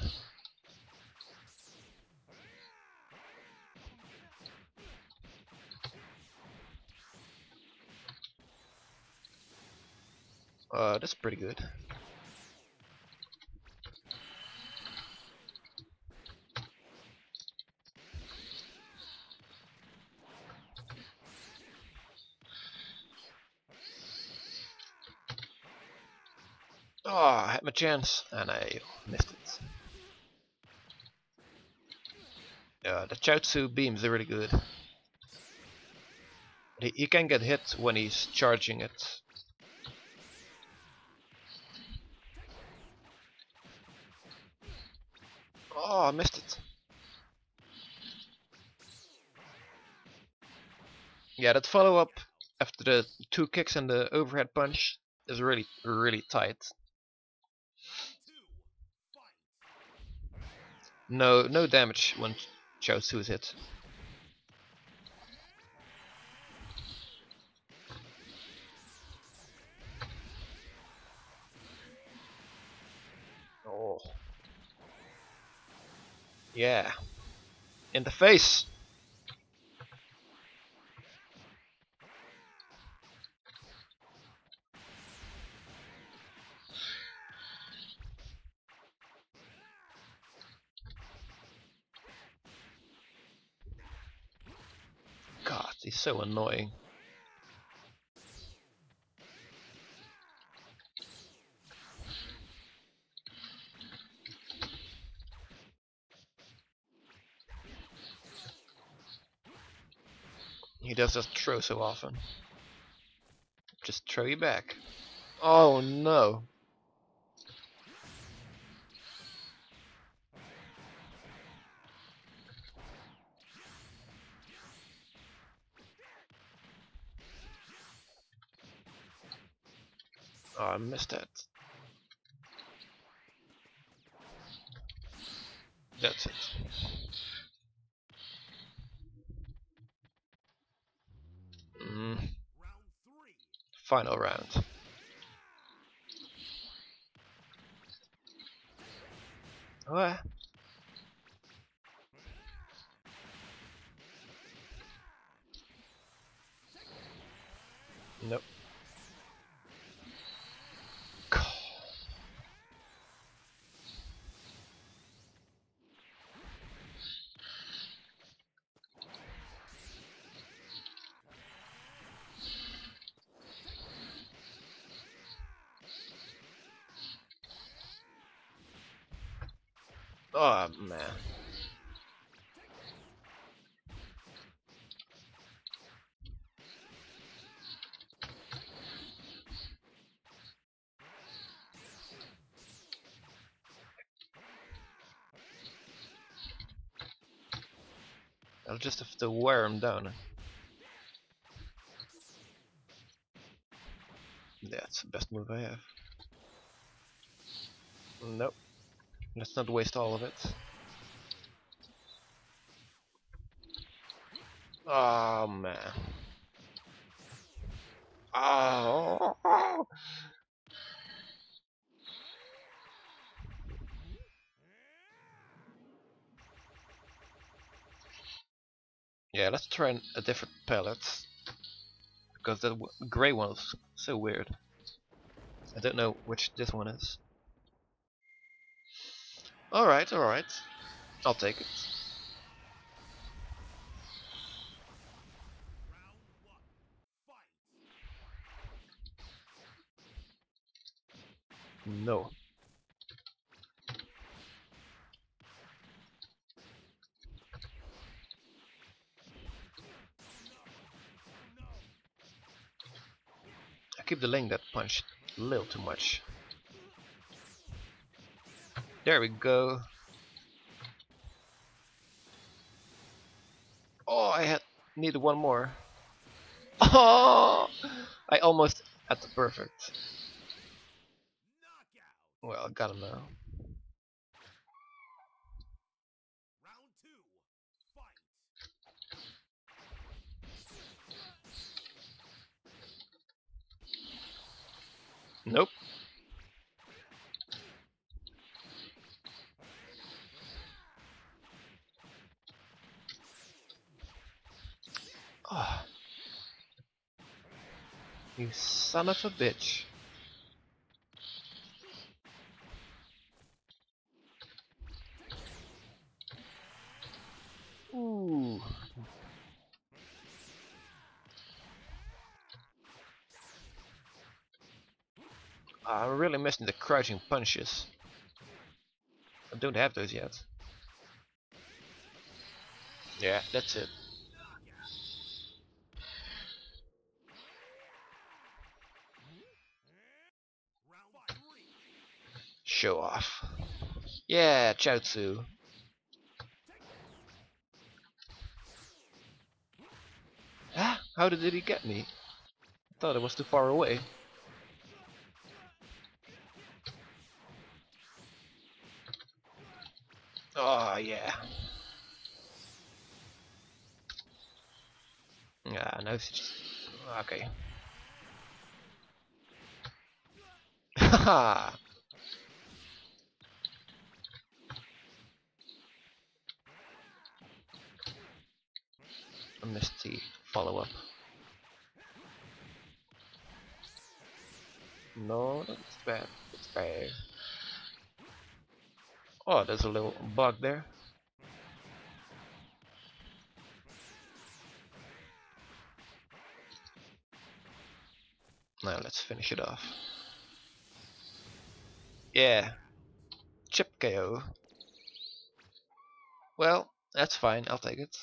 That's pretty good. Oh, I had my chance and I missed it. The Chaozu beams are really good. He can get hit when he's charging it. Oh, I missed it. Yeah, that follow up after the two kicks and the overhead punch is really tight. No damage when Chaozu is hit. Oh. Yeah. In the face! God, he's so annoying. He does just throw so often. Just throw you back. Oh no. Oh, I missed that. That's it. Mm. Final round. What? Nope. Oh man. I'll just have to wear him down. That's the best move I have. Nope. Let's not waste all of it. Oh man. Oh. Yeah, let's try a different palette. Because that grey one is so weird. I don't know which this one is. Alright, alright. I'll take it. No. I keep delaying that punch a little too much. There we go. Oh, needed one more. Oh, I almost had the perfect. Well, got him now. Nope. Oh, you son of a bitch. Ooh. I'm really missing the crouching punches. I don't have those yet. Yeah, that's it. Show off. Yeah, Chaozu. Ah, how did he get me? I thought it was too far away. Oh yeah. Yeah, no, it's just okay. Haha. I missed the follow-up. No, that's bad. That's bad. Oh, there's a little bug there. Now let's finish it off. Yeah, chip KO. Well, that's fine. I'll take it.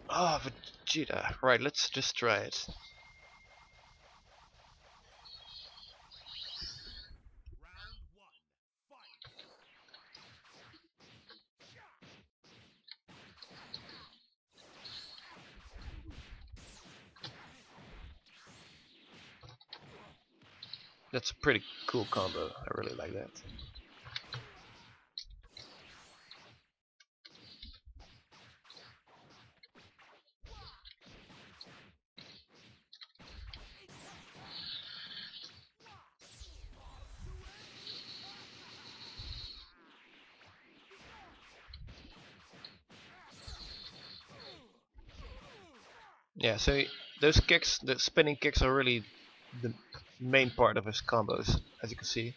Oh, Vegeta. Right, let's just try it. That's a pretty cool combo. I really like that. Yeah, so those kicks, the spinning kicks, are really the main part of his combos, as you can see.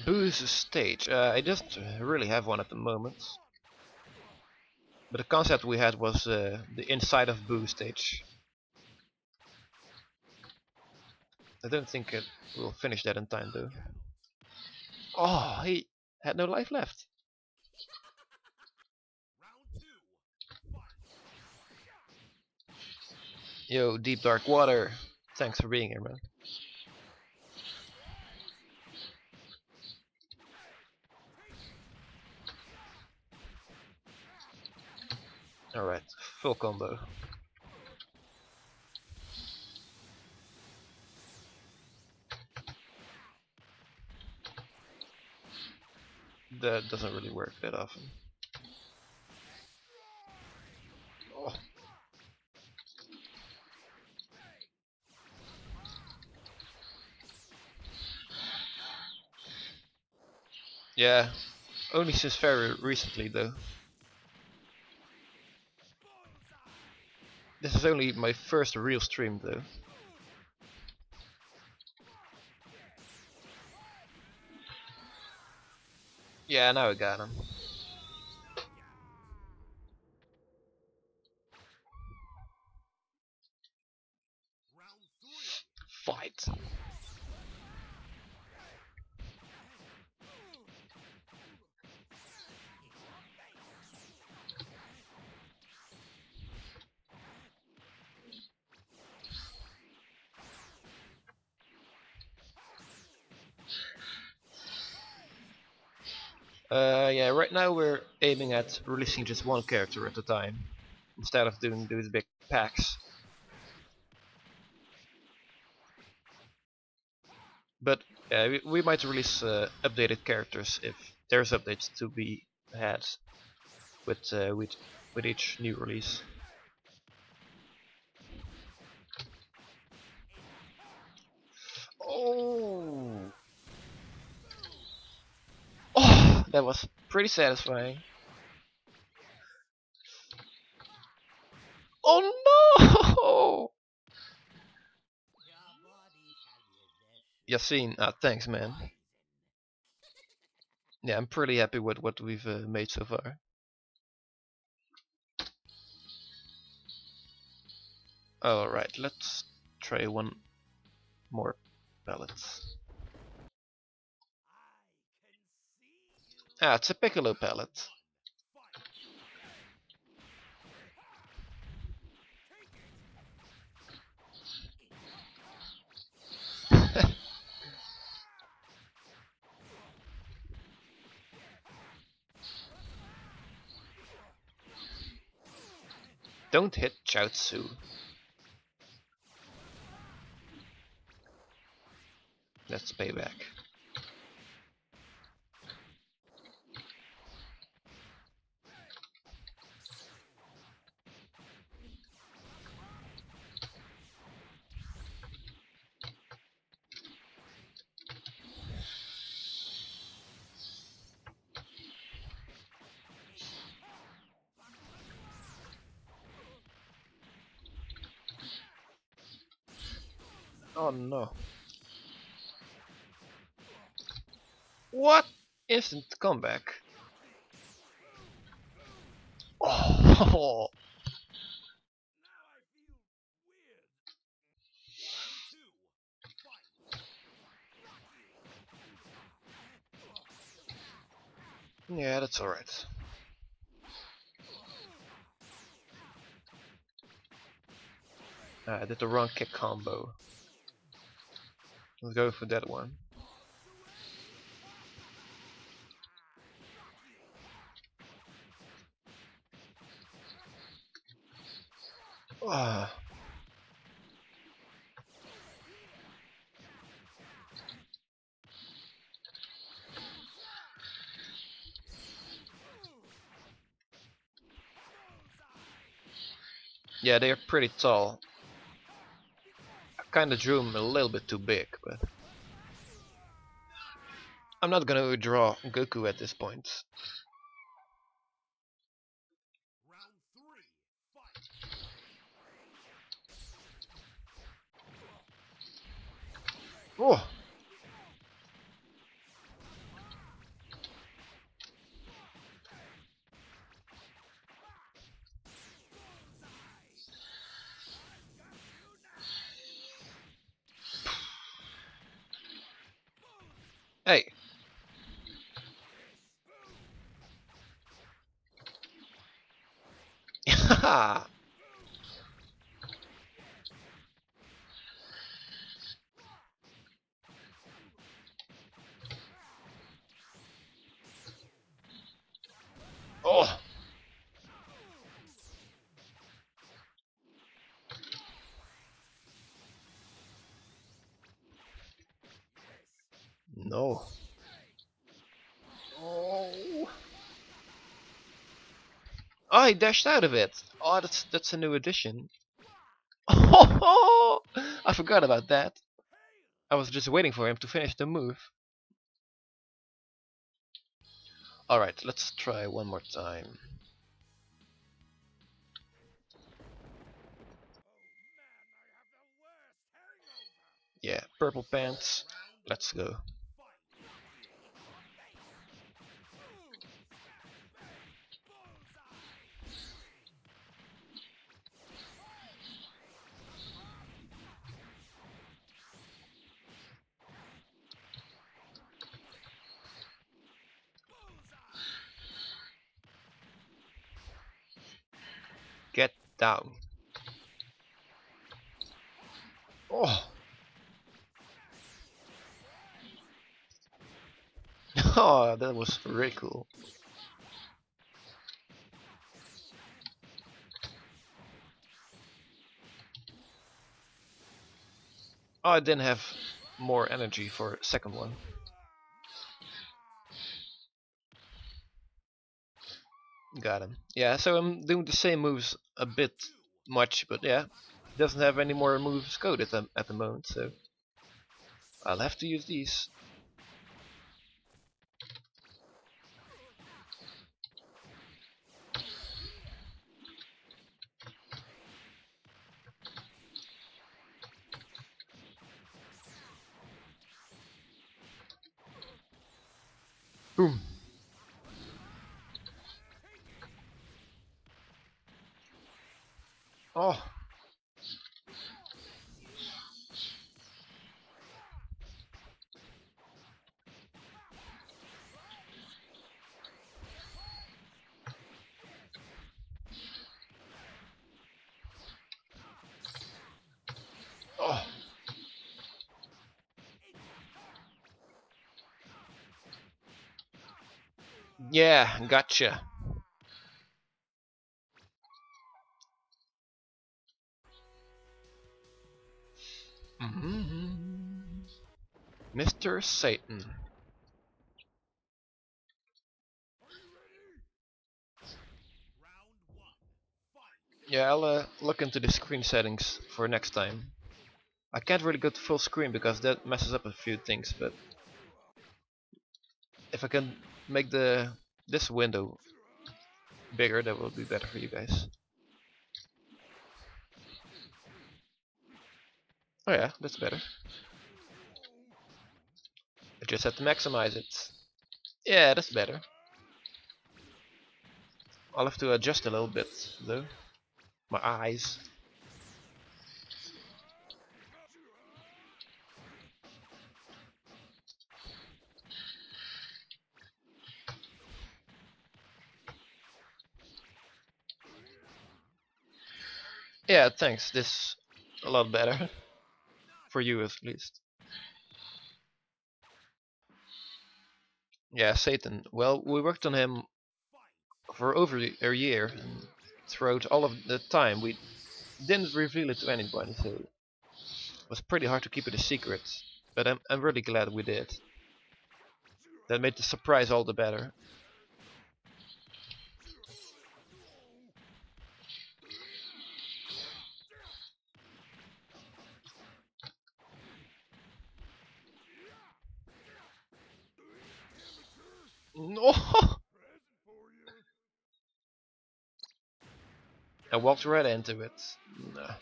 Boo's stage. I just really have one at the moment. But the concept we had was the inside of Boo stage. I don't think it will finish that in time though. Oh, he had no life left. Yo, Deep Dark Water. Thanks for being here, man. Alright, full combo. That doesn't really work that often. Oh. Yeah, only since very recently though. This is only my first real stream though. Yeah, now I got him. Fight. Yeah, right now we're aiming at releasing just one character at a time, instead of doing those big packs. But we might release updated characters if there's updates to be had with each new release. Oh, oh, that was pretty satisfying. Oh no! Yassine, thanks, man. Yeah, I'm pretty happy with what we've made so far. Alright, let's try one more palette. Ah, it's a Piccolo palette. Don't hit Chaozu. That's payback. Oh no. What? Instant comeback. Oh. Yeah, that's alright. I did the wrong kick combo. Let's go for that one. Ah. Yeah, they're pretty tall. I kinda drew them a little bit too big, but I'm not gonna withdraw Goku at this point. Oh! Hey! Haha! Oh! No. Oh! Oh, he dashed out of it. Oh, that's a new addition. Oh! I forgot about that. I was just waiting for him to finish the move. Alright, let's try one more time. Yeah, purple pants. Let's go. Get down. Oh! Oh, that was really cool. Oh, I didn't have more energy for second one. Got him. Yeah, so I'm doing the same moves a bit much, but yeah, doesn't have any more moves coded at the moment, so I'll have to use these. Boom. Oh. Oh. Yeah, gotcha. Mr. Satan. Yeah, I'll look into the screen settings for next time. I can't really go to full screen because that messes up a few things, but if I can make this window bigger, that will be better for you guys. Oh yeah, that's better. I just have to maximize it. Yeah, that's better. I'll have to adjust a little bit though. My eyes. Yeah, thanks. This a lot better. For you at least. Yeah, Satan. Well, we worked on him for over a year, and throughout all of the time we didn't reveal it to anybody, so it was pretty hard to keep it a secret. But I'm really glad we did. That made the surprise all the better. No! I walked right into it. Nah.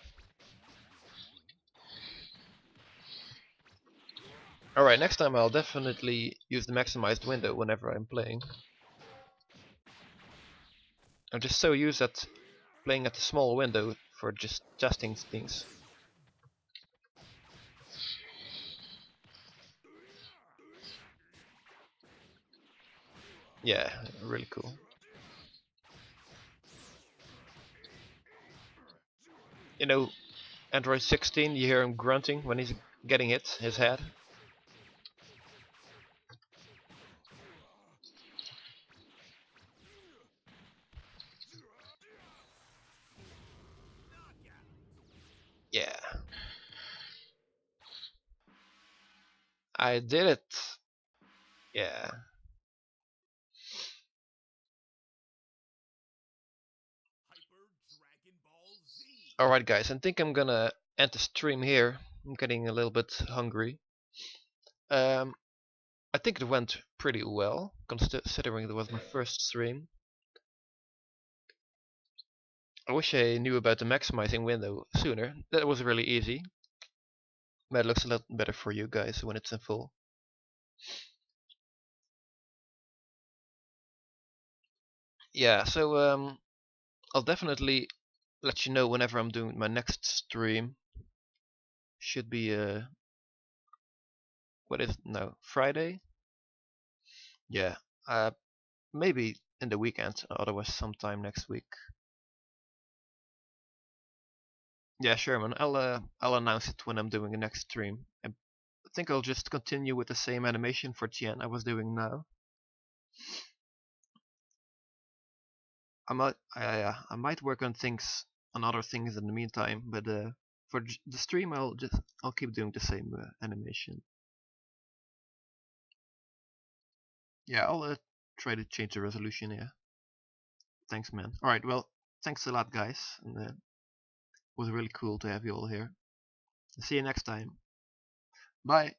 Alright, next time I'll definitely use the maximized window whenever I'm playing. I'm just so used at playing at the small window for just testing things. Yeah, really cool. You know, Android 16, you hear him grunting when he's getting hit, his head. Yeah. I did it. Yeah. Alright guys, I think I'm gonna end the stream here. I'm getting a little bit hungry. I think it went pretty well, considering it was my first stream. I wish I knew about the maximizing window sooner. That was really easy. But it looks a lot better for you guys when it's in full. Yeah, so I'll definitely let you know whenever I'm doing my next stream. Should be what is it now? Friday? Yeah. Maybe in the weekend, otherwise sometime next week. Yeah, sure, man. I'll announce it when I'm doing the next stream. I think I'll just continue with the same animation for Tien I was doing now. I might work on other things in the meantime, but for the stream I'll keep doing the same animation. Yeah, I'll try to change the resolution. Yeah. Thanks, man. All right, well, thanks a lot, guys, and it was really cool to have you all here. See you next time. Bye.